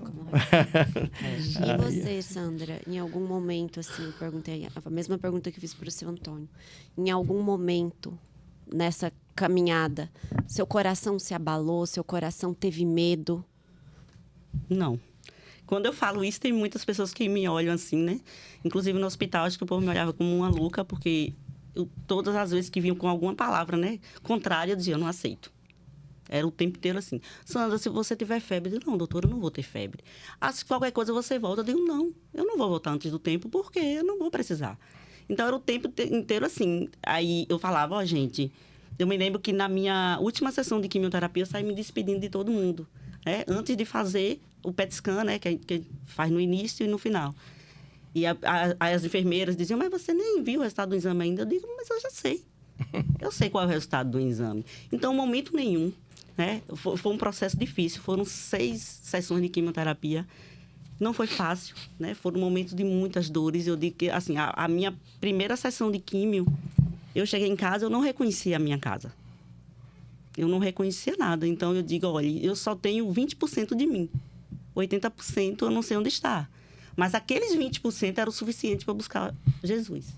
você, Sandra, em algum momento, assim, eu perguntei a mesma pergunta que eu fiz para o seu Antônio. Em algum momento, nessa caminhada, seu coração se abalou, seu coração teve medo? Não. Quando eu falo isso, tem muitas pessoas que me olham assim, né? Inclusive no hospital, acho que o povo me olhava como uma louca, porque todas as vezes que vinham com alguma palavra, né, contrária, eu dizia, eu não aceito. Era o tempo inteiro assim. Sandra, se você tiver febre, eu digo, não, doutora, eu não vou ter febre. Se qualquer coisa você volta, eu digo, não, eu não vou voltar antes do tempo, porque eu não vou precisar. Então, era o tempo inteiro assim. Aí eu falava, gente, eu me lembro que na minha última sessão de quimioterapia, eu saí me despedindo de todo mundo. Antes de fazer o PET scan, né, que faz no início e no final. E as enfermeiras diziam, mas você nem viu o resultado do exame ainda? Eu digo, mas eu já sei. Eu sei qual é o resultado do exame. Então, momento nenhum, né? Foi um processo difícil. Foram 6 sessões de quimioterapia Não foi fácil, né? Foram momentos de muitas dores. Eu digo que, assim, a minha primeira sessão de químio, eu cheguei em casa, eu não reconhecia a minha casa. Eu não reconhecia nada. Então, eu digo, olha, eu só tenho 20% de mim. 80% eu não sei onde está. Mas aqueles 20% era o suficiente para buscar Jesus.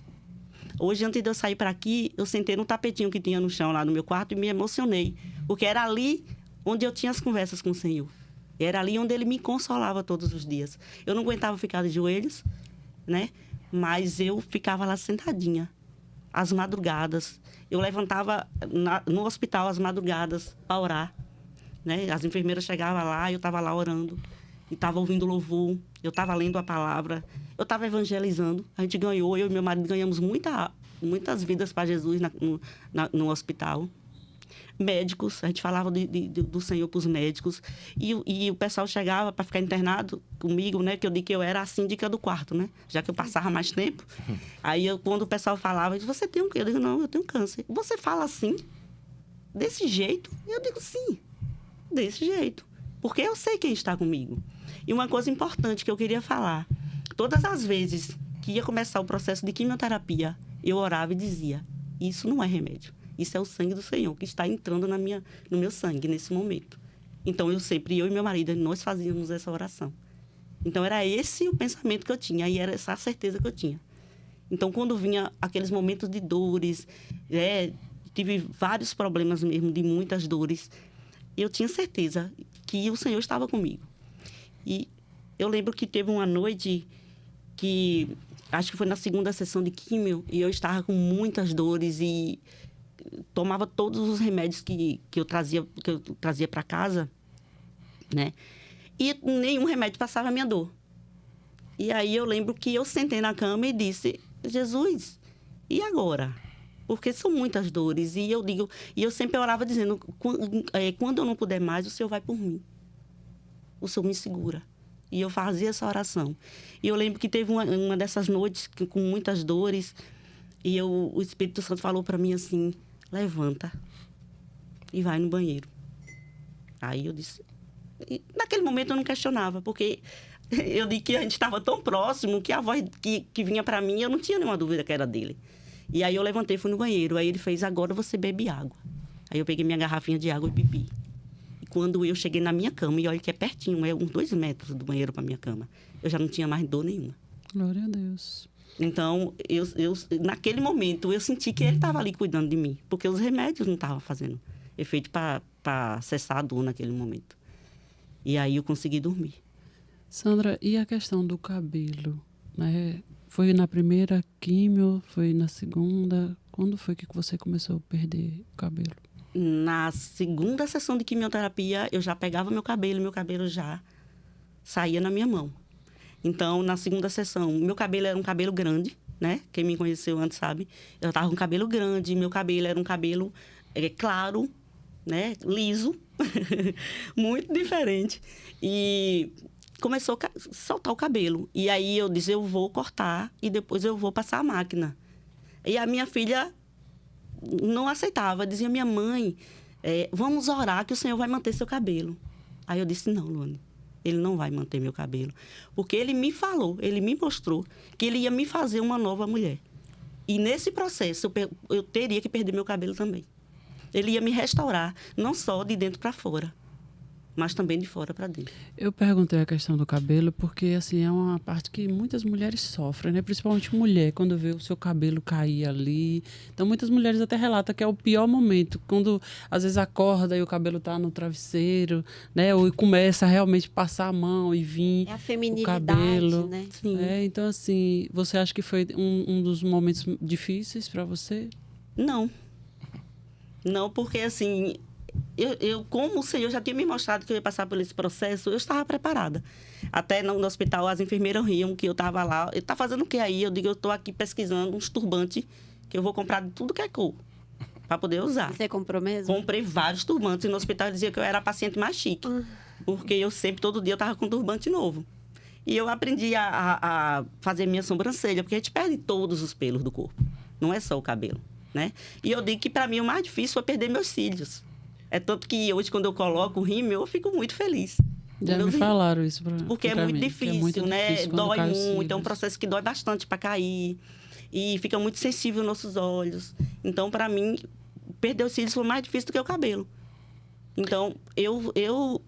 Hoje, antes de eu sair para aqui, eu sentei no tapetinho que tinha no chão lá no meu quarto e me emocionei. Porque era ali onde eu tinha as conversas com o Senhor. Era ali onde Ele me consolava todos os dias. Eu não aguentava ficar de joelhos, né? Mas eu ficava lá sentadinha. Às madrugadas. Eu levantava no hospital às madrugadas para orar. Né? As enfermeiras chegavam lá, eu estava lá orando. E estava ouvindo louvor. Eu estava lendo a palavra. Eu estava evangelizando. A gente ganhou, eu e meu marido ganhamos muitas vidas para Jesus no hospital. Médicos, a gente falava do Senhor para os médicos. E o pessoal chegava para ficar internado comigo, né? Que eu digo que eu era a síndica do quarto, né? Já que eu passava mais tempo. Aí, quando o pessoal falava, você tem o quê? Eu digo, não, eu tenho câncer. Você fala assim? Desse jeito? Eu digo, sim, desse jeito. Porque eu sei quem está comigo. E uma coisa importante que eu queria falar. Todas as vezes que ia começar o processo de quimioterapia, eu orava e dizia, isso não é remédio. Isso é o sangue do Senhor que está entrando no meu sangue nesse momento. Então, eu e meu marido, nós fazíamos essa oração. Então, era esse o pensamento que eu tinha e era essa a certeza que eu tinha. Então, quando vinha aqueles momentos de dores, tive vários problemas mesmo, de muitas dores, eu tinha certeza que o Senhor estava comigo. E eu lembro que teve uma noite que, acho que foi na segunda sessão de químio, e eu estava com muitas dores e tomava todos os remédios que eu trazia para casa, né? E nenhum remédio passava a minha dor. E aí eu lembro que eu sentei na cama e disse, Jesus, e agora? Porque são muitas dores. E eu sempre orava dizendo, quando eu não puder mais, o Senhor vai por mim. O Senhor me segura. E eu fazia essa oração. E eu lembro que teve uma dessas noites com muitas dores, e o Espírito Santo falou para mim assim, levanta e vai no banheiro. Aí eu disse... E naquele momento eu não questionava, porque eu digo que a gente estava tão próximo que a voz que vinha para mim, eu não tinha nenhuma dúvida que era dele. E aí eu levantei e fui no banheiro. Aí ele fez, agora você bebe água. Aí eu peguei minha garrafinha de água e bebi. E quando eu cheguei na minha cama, e olha que é pertinho, é uns 2 metros do banheiro para minha cama, eu já não tinha mais dor nenhuma. Glória a Deus. Então, naquele momento, eu senti que ele estava ali cuidando de mim. Porque os remédios não estavam fazendo efeito para cessar a dor naquele momento. E aí eu consegui dormir. Sandra, e a questão do cabelo? Né? Foi na primeira químio? Foi na segunda? Quando foi que você começou a perder o cabelo? Na segunda sessão de quimioterapia, eu já pegava meu cabelo já saía na minha mão. Então, na segunda sessão, meu cabelo era um cabelo grande, né? Quem me conheceu antes sabe. Eu estava com cabelo grande, meu cabelo era um cabelo claro, né? Liso, muito diferente. E começou a soltar o cabelo. E aí eu disse, eu vou cortar e depois eu vou passar a máquina. E a minha filha não aceitava, dizia, minha mãe, vamos orar que o Senhor vai manter seu cabelo. Aí eu disse, não, Luane. Ele não vai manter meu cabelo. Porque ele me falou, ele me mostrou que ele ia me fazer uma nova mulher. E nesse processo, eu teria que perder meu cabelo também. Ele ia me restaurar, não só de dentro para fora, mas também de fora para dentro. Eu perguntei a questão do cabelo porque, assim, é uma parte que muitas mulheres sofrem, né? Principalmente mulher, quando vê o seu cabelo cair ali. Então, muitas mulheres até relatam que é o pior momento, quando às vezes acorda e o cabelo tá no travesseiro, né? Ou começa a realmente passar a mão e vir É a feminilidade, o cabelo. né? Sim. Então, assim, você acha que foi um dos momentos difíceis para você? Não. Não, porque assim... Eu, como o Senhor já tinha me mostrado que eu ia passar por esse processo, eu estava preparada. Até no hospital, as enfermeiras riam que eu estava lá. Ele está fazendo o que aí? Eu digo, eu estou aqui pesquisando uns turbantes que eu vou comprar de tudo que é cor, para poder usar. Você comprou mesmo? Comprei vários turbantes e no hospital dizia que eu era a paciente mais chique. Porque eu sempre, todo dia, eu estava com um turbante novo. E eu aprendi a fazer minha sobrancelha, porque a gente perde todos os pelos do corpo. Não é só o cabelo, né? E eu digo que para mim o mais difícil foi perder meus cílios. É tanto que hoje, quando eu coloco o rímel, eu fico muito feliz. Já Meus me irmãos. falaram isso Porque é pra muito mim, que difícil, né? difícil quando Dói cai os muito, é um cílios. processo que dói bastante para cair. E fica muito sensível nos nossos olhos. Então, para mim, perder os cílios foi mais difícil do que o cabelo. Então, eu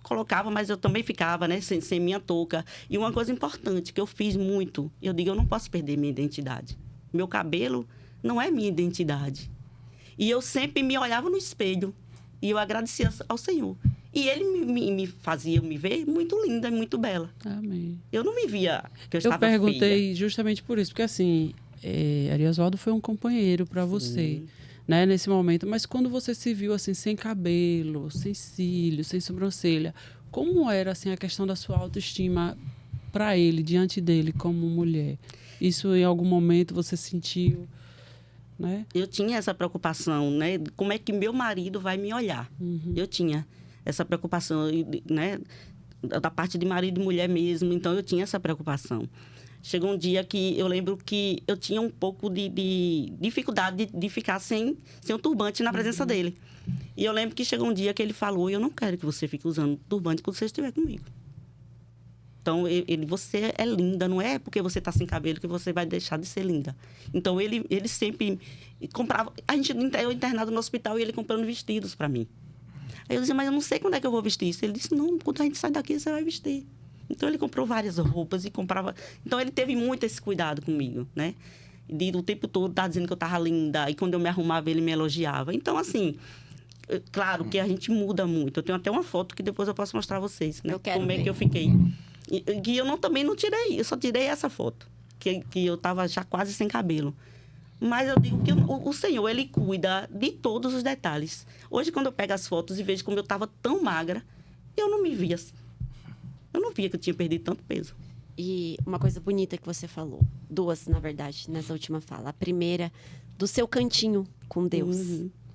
colocava, mas eu também ficava, né? Sem minha touca. E uma coisa importante que eu fiz muito, eu digo, eu não posso perder minha identidade. Meu cabelo não é minha identidade. E eu sempre me olhava no espelho. E eu agradecia ao Senhor. E ele me fazia me ver muito linda e muito bela. Amém. Eu não me via que eu Eu estava perguntei feia. justamente por isso, porque assim, Ariosvaldo foi um companheiro para você, né, nesse momento. Mas quando você se viu assim, sem cabelo, sem cílios, sem sobrancelha, como era assim a questão da sua autoestima para ele, diante dele, como mulher? Isso em algum momento você sentiu, né? Eu tinha essa preocupação, né? Como é que meu marido vai me olhar? Eu tinha essa preocupação, né? Da parte de marido e mulher mesmo. Então, eu tinha essa preocupação. Chegou um dia que eu lembro que eu tinha um pouco de dificuldade de ficar sem o turbante na presença dele. E eu lembro que chegou um dia que ele falou, eu não quero que você fique usando turbante quando você estiver comigo. Então, você é linda, não é porque você está sem cabelo que você vai deixar de ser linda. Então, ele sempre comprava... Eu internado no hospital e ele comprando vestidos para mim. Aí eu dizia, mas eu não sei quando é que eu vou vestir isso. Ele disse, não, quando a gente sai daqui, você vai vestir. Então, ele comprou várias roupas e comprava... Então, ele teve muito esse cuidado comigo, né? O tempo todo tá dizendo que eu estava linda. E quando eu me arrumava, ele me elogiava. Então, assim... Claro que a gente muda muito. Eu tenho até uma foto que depois eu posso mostrar a vocês, né? Eu quero Como é ver. que eu fiquei. Que eu também não tirei. Eu só tirei essa foto. Que eu estava já quase sem cabelo. Mas eu digo que o Senhor, Ele cuida de todos os detalhes. Hoje, quando eu pego as fotos e vejo como eu estava tão magra, eu não me via assim. Eu não via que eu tinha perdido tanto peso. E uma coisa bonita que você falou, duas, na verdade, nessa última fala. A primeira, do seu cantinho com Deus,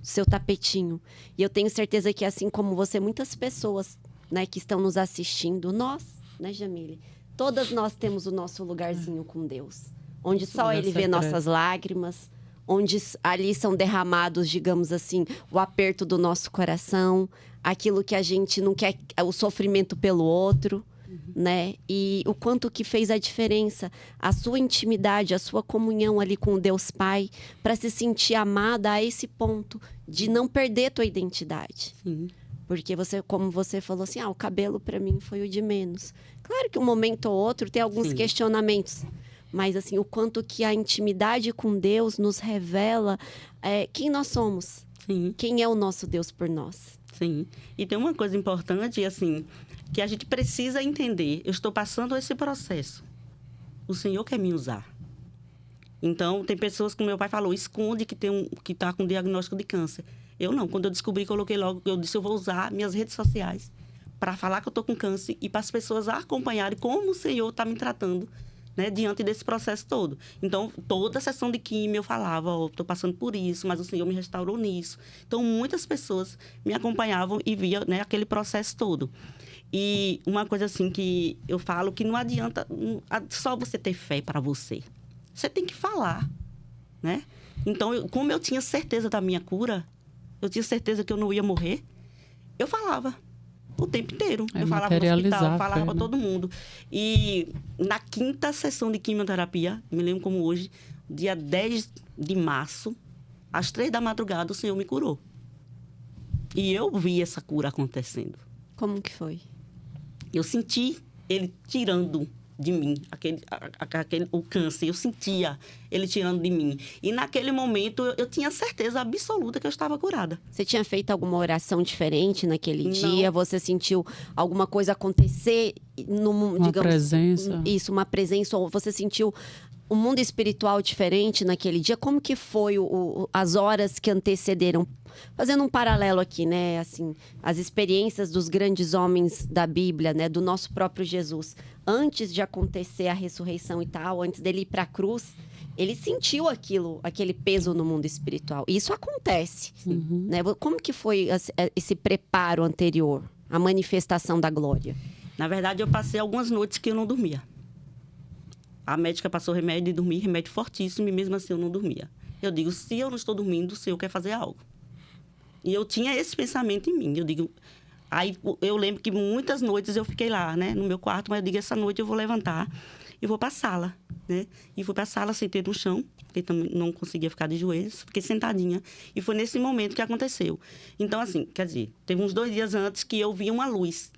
seu tapetinho. E eu tenho certeza que, assim como você, muitas pessoas, né, que estão nos assistindo, nós, né, Jamile? Todas nós temos o nosso lugarzinho com Deus, onde só Lugar Ele vê secreto. nossas lágrimas, onde ali são derramados, digamos assim, o aperto do nosso coração, aquilo que a gente não quer, o sofrimento pelo outro, né? E o quanto que fez a diferença, a sua intimidade, a sua comunhão ali com o Deus Pai, para se sentir amada a esse ponto de não perder tua identidade. Sim. Porque você, como você falou assim, o cabelo para mim foi o de menos. Claro que um momento ou outro tem alguns Sim. questionamentos, mas assim, o quanto que a intimidade com Deus nos revela quem nós somos, Sim. quem é o nosso Deus por nós. Sim. E tem uma coisa importante, assim, que a gente precisa entender. Eu estou passando esse processo. O Senhor quer me usar. Então, tem pessoas, como meu pai falou, esconde que está com diagnóstico de câncer. Eu não. Quando eu descobri, coloquei logo, eu disse, eu vou usar minhas redes sociais para falar que eu estou com câncer e para as pessoas acompanharem como o Senhor está me tratando, né, diante desse processo todo. Então, toda a sessão de químio eu falava, estou passando por isso, mas o Senhor me restaurou nisso. Então, muitas pessoas me acompanhavam e via, né, aquele processo todo. E uma coisa assim que eu falo, que não adianta só você ter fé para você. Você tem que falar, né? Então, como eu tinha certeza da minha cura, eu tinha certeza que eu não ia morrer, eu falava o tempo inteiro. Eu falava no hospital, eu falava para todo mundo. E na 5ª sessão de quimioterapia, me lembro como hoje, dia 10 de março, às 3 da madrugada, o Senhor me curou. E eu vi essa cura acontecendo. Como que foi? Eu senti Ele tirando de mim o câncer. Eu sentia Ele tirando de mim. E naquele momento, eu tinha certeza absoluta que eu estava curada. Você tinha feito alguma oração diferente naquele Não. dia? Você sentiu alguma coisa acontecer Uma presença. Isso, uma presença. Ou você sentiu um mundo espiritual diferente naquele dia? Como que foi as horas que antecederam? Fazendo um paralelo aqui, né? Assim, as experiências dos grandes homens da Bíblia, né? Do nosso próprio Jesus. Antes de acontecer a ressurreição e tal, antes dele ir para a cruz, ele sentiu aquele peso no mundo espiritual. E isso acontece, né? Como que foi esse preparo anterior, a manifestação da glória? Na verdade, eu passei algumas noites que eu não dormia. A médica passou remédio de dormir, remédio fortíssimo, e mesmo assim eu não dormia. Eu digo, se eu não estou dormindo, o Senhor quer fazer algo. E eu tinha esse pensamento em mim. Eu digo, Aí eu lembro que muitas noites eu fiquei lá, né, no meu quarto, mas eu digo, essa noite eu vou levantar e vou para a sala, né? E fui para a sala, sentei no chão, porque também não conseguia ficar de joelhos, fiquei sentadinha. E foi nesse momento que aconteceu. Então, assim, quer dizer, teve uns 2 dias antes que eu vi uma luz.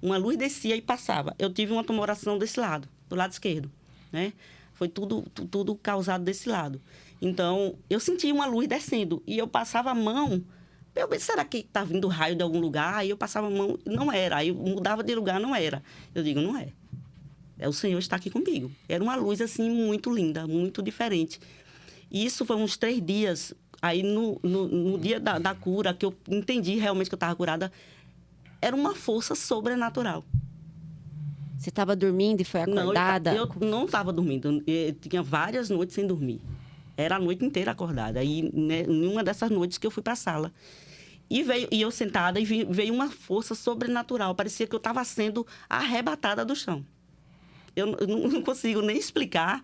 Uma luz descia e passava. Eu tive uma tumoração desse lado, do lado esquerdo, né? Foi tudo causado desse lado. Então, eu senti uma luz descendo e eu passava a mão. Eu pensei, será que está vindo raio de algum lugar? Aí eu passava a mão, não era. Aí eu mudava de lugar, não era. Eu digo, não é. O Senhor está aqui comigo. Era uma luz, assim, muito linda, muito diferente. E isso foi uns 3 dias. Aí, no dia da cura, que eu entendi realmente que eu estava curada, era uma força sobrenatural. Você estava dormindo e foi acordada? Não, eu não estava dormindo. Eu tinha várias noites sem dormir. Era a noite inteira acordada. Aí, né, em uma dessas noites que eu fui para a sala. E eu sentada, e veio uma força sobrenatural. Parecia que eu estava sendo arrebatada do chão. Eu não consigo nem explicar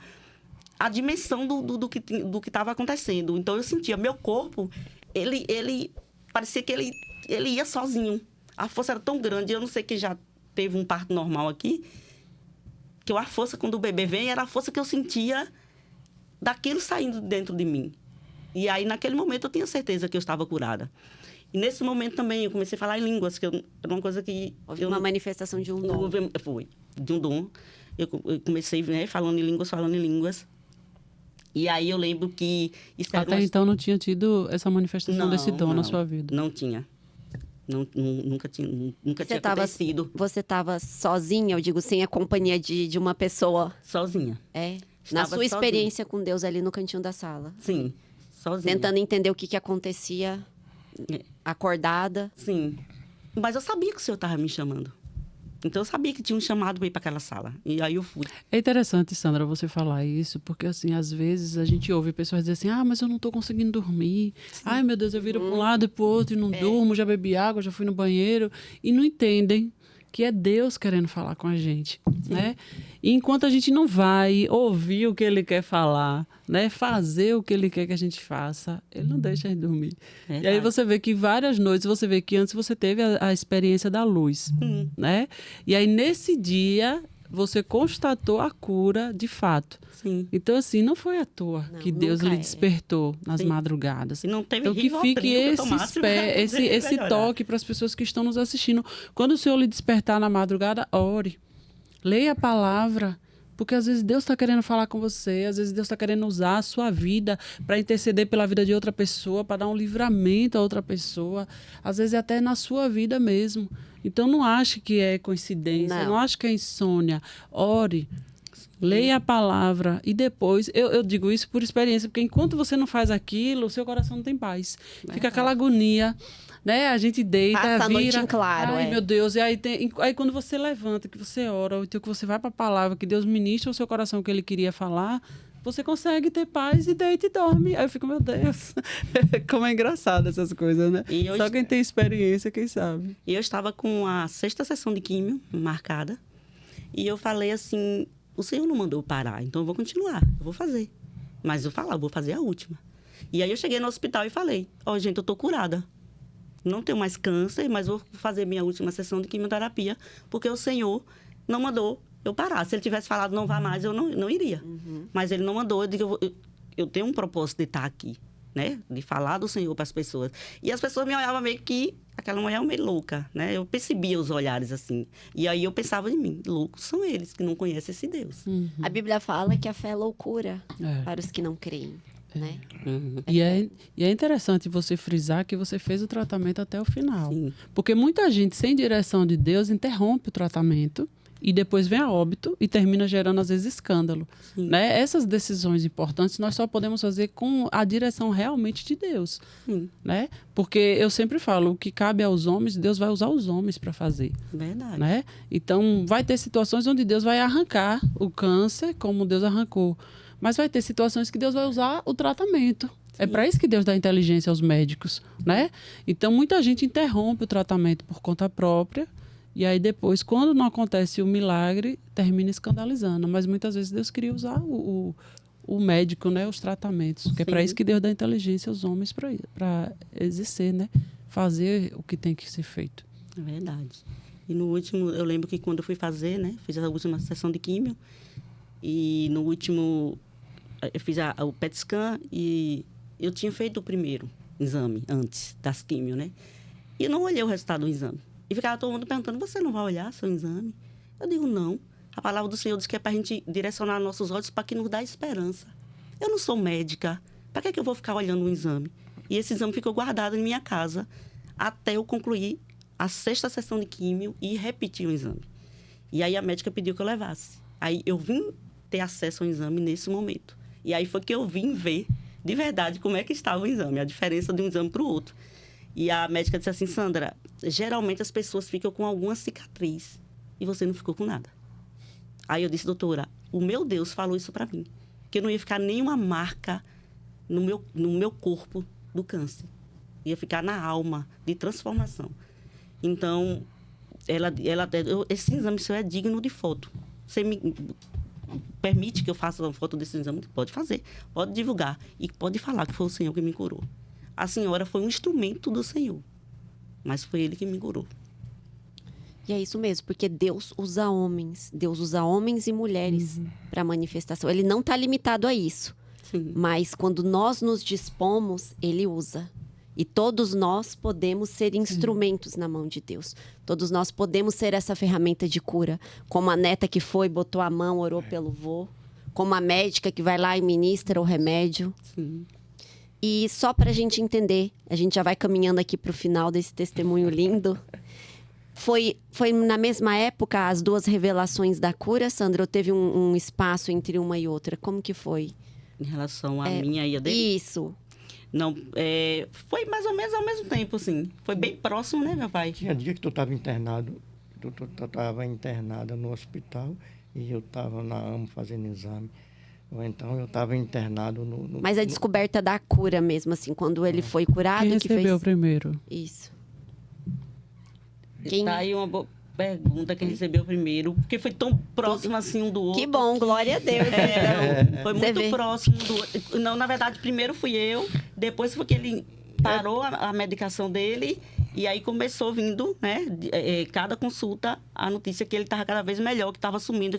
a dimensão do que estava acontecendo. Então, eu sentia, meu corpo, ele parecia que ele ia sozinho. A força era tão grande, eu não sei quem já teve um parto normal aqui, que a força, quando o bebê vem, era a força que eu sentia daquilo saindo dentro de mim. E aí, naquele momento, eu tinha certeza que eu estava curada. E nesse momento também, eu comecei a falar em línguas, que era uma coisa que... Houve uma manifestação de um dom. Foi, de um dom. Eu comecei, né, falando em línguas. E aí, eu lembro que... Até então, não tinha tido essa manifestação desse dom na sua vida? Não tinha. Nunca tinha acontecido. Você estava sozinha, eu digo, sem a companhia de uma pessoa? Sozinha. É? Na sua experiência com Deus ali no cantinho da sala? Sim, sozinha. Tentando entender o que acontecia, acordada? Sim. Mas eu sabia que o Senhor estava me chamando. Então, eu sabia que tinha um chamado para ir para aquela sala. E aí eu fui. É interessante, Sandra, você falar isso, porque, assim, às vezes a gente ouve pessoas dizer assim, mas eu não estou conseguindo dormir. Sim. Ai, meu Deus, eu viro para um lado e para o outro e não durmo, já bebi água, já fui no banheiro. E não entendem que é Deus querendo falar com a gente, né? E enquanto a gente não vai ouvir o que Ele quer falar, né? Fazer o que Ele quer que a gente faça, Ele não deixa a gente dormir. E aí você vê que várias noites, você vê que antes você teve a experiência da luz, né? E aí nesse dia você constatou a cura de fato. Sim. Então, assim, não foi à toa que Deus lhe despertou nas madrugadas. E não teve então, que fique esse toque para as pessoas que estão nos assistindo. Quando o Senhor lhe despertar na madrugada, ore. Leia a palavra. Porque às vezes Deus está querendo falar com você, às vezes Deus está querendo usar a sua vida para interceder pela vida de outra pessoa, para dar um livramento a outra pessoa. Às vezes é até na sua vida mesmo. Então, não ache que é coincidência, não ache que é insônia. Ore. Leia a palavra e depois, eu digo isso por experiência, porque enquanto você não faz aquilo, o seu coração não tem paz. Fica aquela agonia, né? A gente deita, passa a vira, noite em claro, ai meu Deus, e aí quando você levanta, que você ora, ou então que você vai para a palavra, que Deus ministra o seu coração que Ele queria falar, você consegue ter paz e deita e dorme. Aí eu fico, meu Deus, como é engraçado essas coisas, né? Só quem tem experiência, quem sabe. E eu estava com a 6ª sessão de químio marcada e eu falei assim... O Senhor não mandou parar, então eu vou continuar, eu vou fazer. Mas eu vou fazer a última. E aí eu cheguei no hospital e falei, gente, eu tô curada. Não tenho mais câncer, mas vou fazer minha última sessão de quimioterapia, porque o Senhor não mandou eu parar. Se Ele tivesse falado não vá mais, eu não iria. Mas Ele não mandou, eu digo, eu tenho um propósito de estar aqui, né? De falar do Senhor para as pessoas. E as pessoas me olhavam meio que... Aquela mulher meio louca, né? Eu percebia os olhares assim. E aí eu pensava em mim, loucos são eles que não conhecem esse Deus. A Bíblia fala que a fé é loucura para os que não creem, né? E é interessante você frisar que você fez o tratamento até o final. Sim. Porque muita gente, sem direção de Deus, interrompe o tratamento e depois vem a óbito e termina gerando, às vezes, escândalo. Né? Essas decisões importantes nós só podemos fazer com a direção realmente de Deus. Né? Porque eu sempre falo, o que cabe aos homens, Deus vai usar os homens para fazer. Verdade. Né? Então, vai ter situações onde Deus vai arrancar o câncer, como Deus arrancou. Mas vai ter situações que Deus vai usar o tratamento. É para isso que Deus dá inteligência aos médicos. Né? Então, muita gente interrompe o tratamento por conta própria. E aí depois, quando não acontece o milagre, termina escandalizando. Mas muitas vezes Deus queria usar o médico, né? Os tratamentos. Que é para isso que Deus dá inteligência aos homens para exercer, né? Fazer o que tem que ser feito. É verdade. E no último, eu lembro que quando eu fui fazer, né? Fiz a última sessão de químio. E no último, eu fiz o PET scan e eu tinha feito o primeiro exame antes das químio, né? E eu não olhei o resultado do exame. E ficava todo mundo perguntando, você não vai olhar seu exame? Eu digo, não. A palavra do Senhor diz que é para a gente direcionar nossos olhos para que nos dá esperança. Eu não sou médica. Para que eu vou ficar olhando um exame? E esse exame ficou guardado em minha casa até eu concluir a 6ª sessão de químio e repetir o exame. E aí a médica pediu que eu levasse. Aí eu vim ter acesso ao exame nesse momento. E aí foi que eu vim ver de verdade como é que estava o exame, a diferença de um exame para o outro. E a médica disse assim, Sandra, geralmente as pessoas ficam com alguma cicatriz e você não ficou com nada. Aí eu disse, doutora, o meu Deus falou isso para mim, que não ia ficar nenhuma marca no meu corpo do câncer. Ia ficar na alma de transformação. Então, esse exame seu é digno de foto. Você me permite que eu faça uma foto desse exame? Pode fazer, pode divulgar e pode falar que foi o Senhor que me curou. A senhora foi um instrumento do Senhor, mas foi Ele que me curou. E é isso mesmo, porque Deus usa homens e mulheres para manifestação. Ele não está limitado a isso. Sim. Mas quando nós nos dispomos, Ele usa. E todos nós podemos ser instrumentos na mão de Deus. Todos nós podemos ser essa ferramenta de cura. Como a neta que foi, botou a mão, orou pelo vô. Como a médica que vai lá e ministra o remédio. Sim. E só para a gente entender, a gente já vai caminhando aqui para o final desse testemunho lindo. Foi na mesma época as duas revelações da cura, Sandra? Ou teve um espaço entre uma e outra? Como que foi? Em relação à minha e a dele? Isso. Não, foi mais ou menos ao mesmo tempo, assim. Foi bem próximo, né, meu pai? Tinha dia que tu estava internado, tu estava internada no hospital e eu estava na AMO fazendo exame. Ou então eu estava internado no... Mas a descoberta da cura mesmo, assim, quando ele foi curado... Quem que recebeu fez... primeiro? Isso. Tá aí uma boa pergunta, quem recebeu primeiro, porque foi tão próximo assim um do outro. Que bom, glória a Deus. Foi Você muito vê. próximo do outro. Não, na verdade, primeiro fui eu, depois foi que ele parou a medicação dele e aí começou vindo, né, cada consulta, a notícia que ele estava cada vez melhor, que estava sumindo,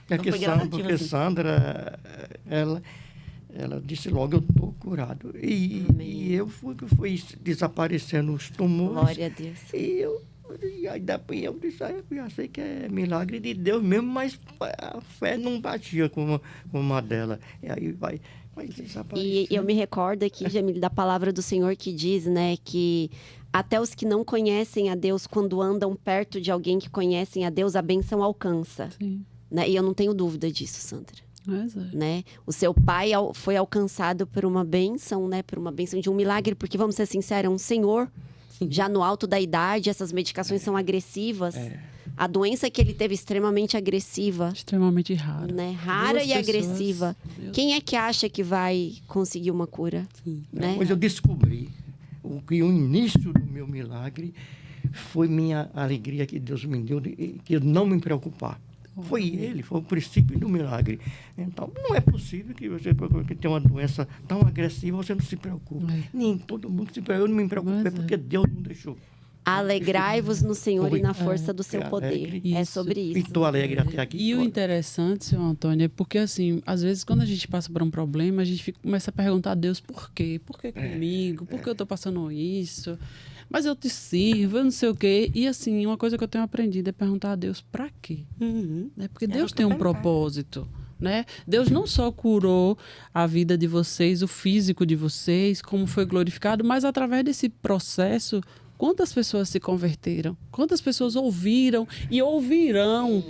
É que foi gradativo, porque assim. Sandra, ela disse logo, eu estou curado. E eu fui desaparecendo os tumores. Glória a Deus. E aí depois eu disse, eu já sei que é milagre de Deus mesmo, mas a fé não batia como a dela. E aí vai desaparecendo. E eu me recordo aqui, Jamile, da palavra do Senhor que diz, né, que até os que não conhecem a Deus, quando andam perto de alguém que conhecem a Deus, a bênção alcança. Sim. Né? E eu não tenho dúvida disso, Sandra. Mas é. Né? O seu pai foi alcançado por uma bênção, né? Por uma bênção de um milagre, porque, vamos ser sinceros, é um senhor, já no alto da idade, essas medicações são agressivas. A doença que ele teve extremamente agressiva. Extremamente raro. Né? Rara Duas e pessoas, agressiva. Deus. Quem é que acha que vai conseguir uma cura? Né? Depois eu descobri que o início do meu milagre foi minha alegria que Deus me deu, que eu não me preocupar. Foi o princípio do milagre. Então, não é possível que você que tem uma doença tão agressiva, você não se preocupe. Nem todo mundo se preocupa. Eu não me preocupei porque Deus não deixou. Alegrai-vos no Senhor e na força do seu poder. É sobre E isso. estou alegre até aqui. E o interessante, senhor Antônio, é porque, assim, às vezes, quando a gente passa por um problema, a gente começa a perguntar a Deus por quê? Por que comigo? Por que eu estou passando isso? Mas eu te sirvo, eu não sei o quê. E, assim, uma coisa que eu tenho aprendido é perguntar a Deus para quê? Né? Porque Deus tem um propósito. Né? Deus não só curou a vida de vocês, o físico de vocês, como foi glorificado, mas através desse processo, quantas pessoas se converteram? Quantas pessoas ouviram e ouvirão,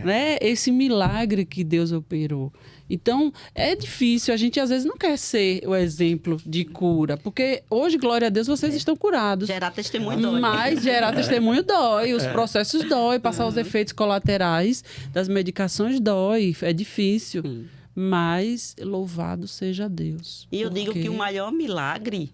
né, esse milagre que Deus operou? Então, é difícil. A gente, às vezes, não quer ser o exemplo de cura. Porque hoje, glória a Deus, vocês estão curados. Gerar testemunho dói. Mas gerar testemunho dói. Os processos dói. Passar os efeitos colaterais das medicações dói. É difícil. Mas louvado seja Deus. E eu digo que o maior milagre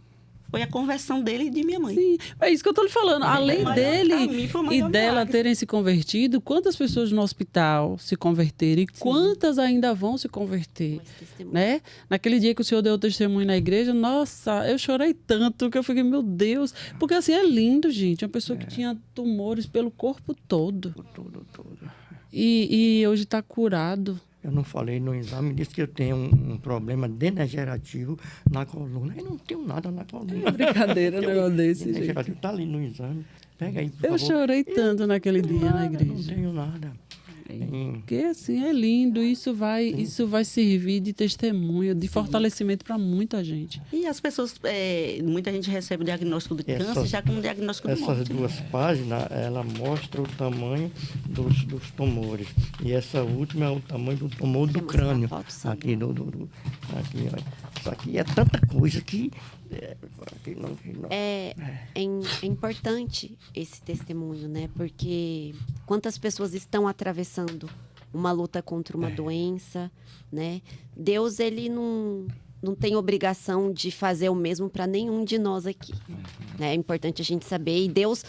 foi a conversão dele e de minha mãe. Sim, é isso que eu estou lhe falando. Além maior, dele pra mim, foi o e maior dela milagre. terem se convertido, quantas pessoas no hospital se converteram e quantas ainda vão se converter? Mais testemunho. Né? Naquele dia que o senhor deu o testemunho na igreja, nossa, eu chorei tanto que eu fiquei, meu Deus. Porque assim, é lindo, gente. Uma pessoa que tinha tumores pelo corpo todo. Tudo. E hoje está curado. Eu não falei no exame, disse que eu tenho um problema degenerativo na coluna. Eu não tenho nada na coluna. Brincadeira, um negócio desse, gente. Degenerativo, está ali no exame. Pega aí, por Eu favor. chorei tanto naquele dia na Não igreja. tenho nada. Porque assim, é lindo. Isso vai servir de testemunho, de fortalecimento para muita gente. E as pessoas, muita gente recebe o diagnóstico de câncer já como diagnóstico de Essas morte. duas páginas, ela mostra o tamanho dos tumores. E essa última é o tamanho do tumor do Quer mostrar a crânio. foto, Sandra? Aqui, aqui, ó. Isso aqui é tanta coisa que... É importante esse testemunho, né? Porque quantas pessoas estão atravessando uma luta contra uma doença, né? Deus, ele não tem obrigação de fazer o mesmo para nenhum de nós aqui, né? É importante a gente saber. E Deus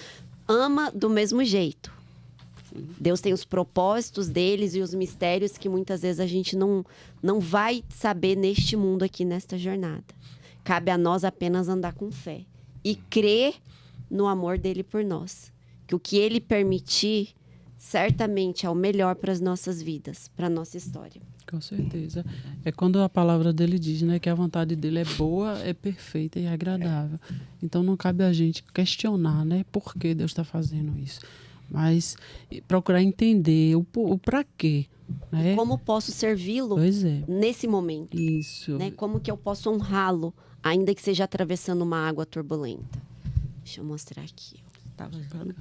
ama do mesmo jeito. Deus tem os propósitos deles e os mistérios que muitas vezes a gente não vai saber neste mundo aqui, nesta jornada. Cabe a nós apenas andar com fé e crer no amor dele por nós. Que o que ele permitir, certamente é o melhor para as nossas vidas, para a nossa história. Com certeza. É quando a palavra dele diz, né, que a vontade dele é boa, é perfeita e agradável. Então não cabe a gente questionar, né, por que Deus está fazendo isso. Mas procurar entender o para quê. Né? Como posso servi-lo Pois é. nesse momento? Isso. Né? Como que eu posso honrá-lo, ainda que seja atravessando uma água turbulenta? Deixa eu mostrar aqui. Tava vendo.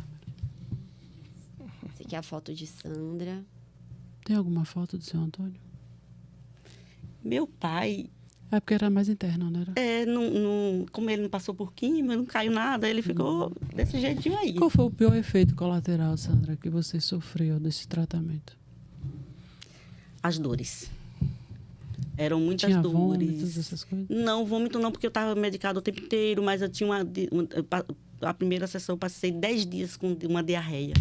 Essa aqui é a foto de Sandra. Tem alguma foto do seu Antônio? Meu pai, É porque era mais interno, né? como ele não passou por químio, não caiu nada, ele ficou desse jeitinho aí. Qual foi o pior efeito colateral, Sandra, que você sofreu desse tratamento? As dores. Eram muitas Tinha dores. vômitos, essas coisas? Não, vômito não, porque eu estava medicada o tempo inteiro, mas eu tinha a primeira sessão eu passei 10 dias com uma diarreia,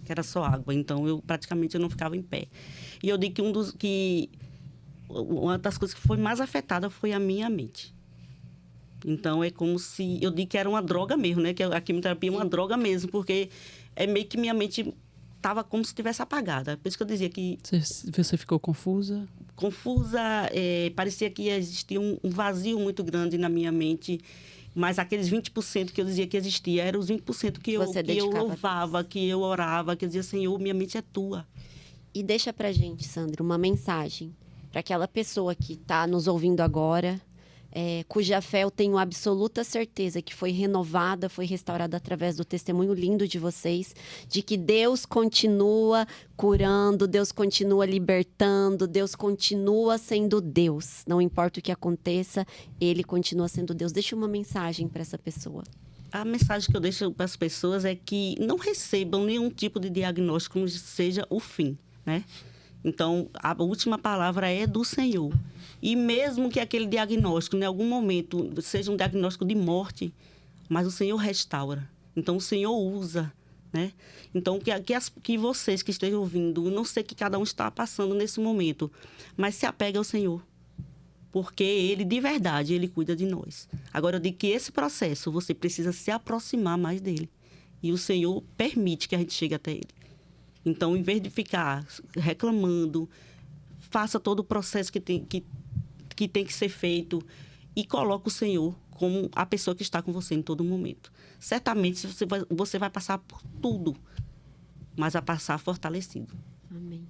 que era só água. Então, eu praticamente não ficava em pé. E eu digo que uma das coisas que foi mais afetada foi a minha mente. Então, é como se... Eu digo que era uma droga mesmo, né? Que a quimioterapia é uma droga mesmo, porque é meio que minha mente estava como se estivesse apagada. Por isso que eu dizia que... Você ficou confusa? Confusa, parecia que existia um vazio muito grande na minha mente, mas aqueles 20% que eu dizia que existia, eram os 20% que eu louvava, que eu orava, que eu dizia, Senhor, minha mente é tua. E deixa pra gente, Sandra, uma mensagem para aquela pessoa que está nos ouvindo agora, cuja fé eu tenho absoluta certeza que foi renovada, foi restaurada através do testemunho lindo de vocês, de que Deus continua curando, Deus continua libertando, Deus continua sendo Deus. Não importa o que aconteça, Ele continua sendo Deus. Deixa uma mensagem para essa pessoa. A mensagem que eu deixo para as pessoas é que não recebam nenhum tipo de diagnóstico que seja o fim, né? Então, a última palavra é do Senhor. E mesmo que aquele diagnóstico, em algum momento, seja um diagnóstico de morte, mas o Senhor restaura. Então, o Senhor usa, né? Então, que vocês que estejam ouvindo, não sei o que cada um está passando nesse momento, mas se apegue ao Senhor. Porque Ele, de verdade, Ele cuida de nós. Agora, eu digo que esse processo, você precisa se aproximar mais dEle. E o Senhor permite que a gente chegue até Ele. Então, em vez de ficar reclamando, faça todo o processo que tem que ser feito e coloque o Senhor como a pessoa que está com você em todo momento. Certamente você vai passar por tudo, mas vai passar fortalecido. Amém.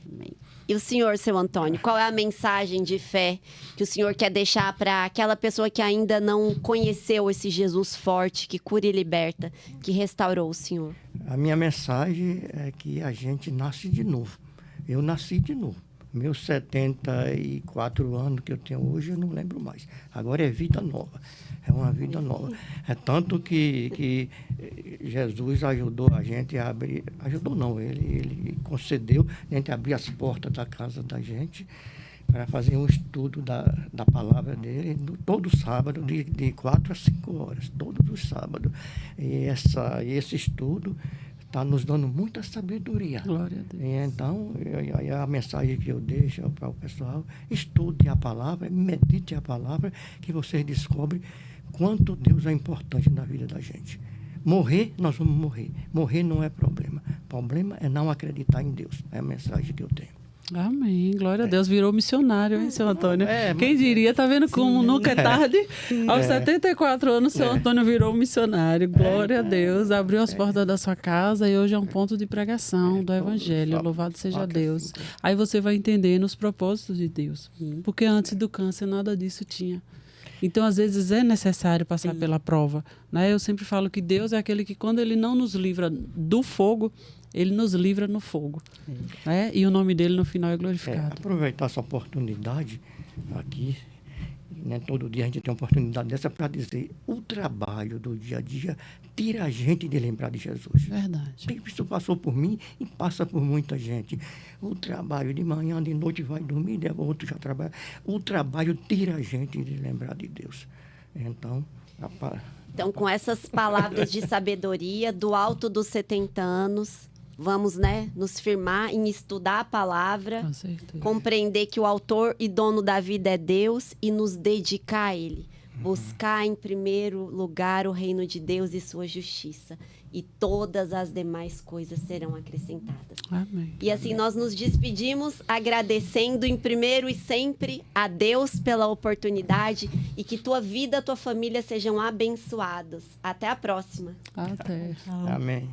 Amém. E o senhor, seu Antônio, qual é a mensagem de fé que o senhor quer deixar para aquela pessoa que ainda não conheceu esse Jesus forte, que cura e liberta, que restaurou o senhor? A minha mensagem é que a gente nasce de novo. Eu nasci de novo. Meus 74 anos que eu tenho hoje, eu não lembro mais. Agora é vida nova. É uma vida nova. É tanto que Jesus ajudou a gente a abrir... Ajudou não, ele concedeu a gente abrir as portas da casa da gente para fazer um estudo da palavra dele todo sábado, de 4 a 5 horas, todos os sábados. E esse estudo está nos dando muita sabedoria. Glória a Deus. E então, a mensagem que eu deixo para o pessoal: estude a palavra, medite a palavra, que vocês descobrem quanto Deus é importante na vida da gente. Morrer, nós vamos morrer. Morrer não é problema. O problema é não acreditar em Deus. É a mensagem que eu tenho. Amém. Glória a Deus. Virou missionário, hein, seu Antônio? É, Quem diria? Tá vendo como nunca é tarde? Aos 74 anos, seu É. Antônio virou missionário. Glória a Deus. Abriu as portas da sua casa e hoje é um ponto de pregação do Evangelho. Louvado seja Deus. Aí você vai entendendo os propósitos de Deus. Porque antes do câncer nada disso tinha. Então, às vezes, é necessário passar pela prova, né? Eu sempre falo que Deus é aquele que, quando Ele não nos livra do fogo, Ele nos livra no fogo. Né? E o nome dele, no final, é glorificado. Aproveitar essa oportunidade aqui, né? Todo dia a gente tem uma oportunidade dessa para dizer: o trabalho do dia a dia tira a gente de lembrar de Jesus. Verdade. Isso passou por mim e passa por muita gente. O trabalho de manhã, de noite vai dormir, de outro já trabalha. O trabalho tira a gente de lembrar de Deus. Então, Então, com essas palavras de sabedoria do alto dos 70 anos, vamos, né, nos firmar em estudar a palavra, Com certeza. compreender que o autor e dono da vida é Deus e nos dedicar a Ele. Buscar em primeiro lugar o reino de Deus e sua justiça. E todas as demais coisas serão acrescentadas. Amém. E assim nós nos despedimos agradecendo em primeiro e sempre a Deus pela oportunidade e que tua vida, tua família sejam abençoados. Até a próxima. Até. amém.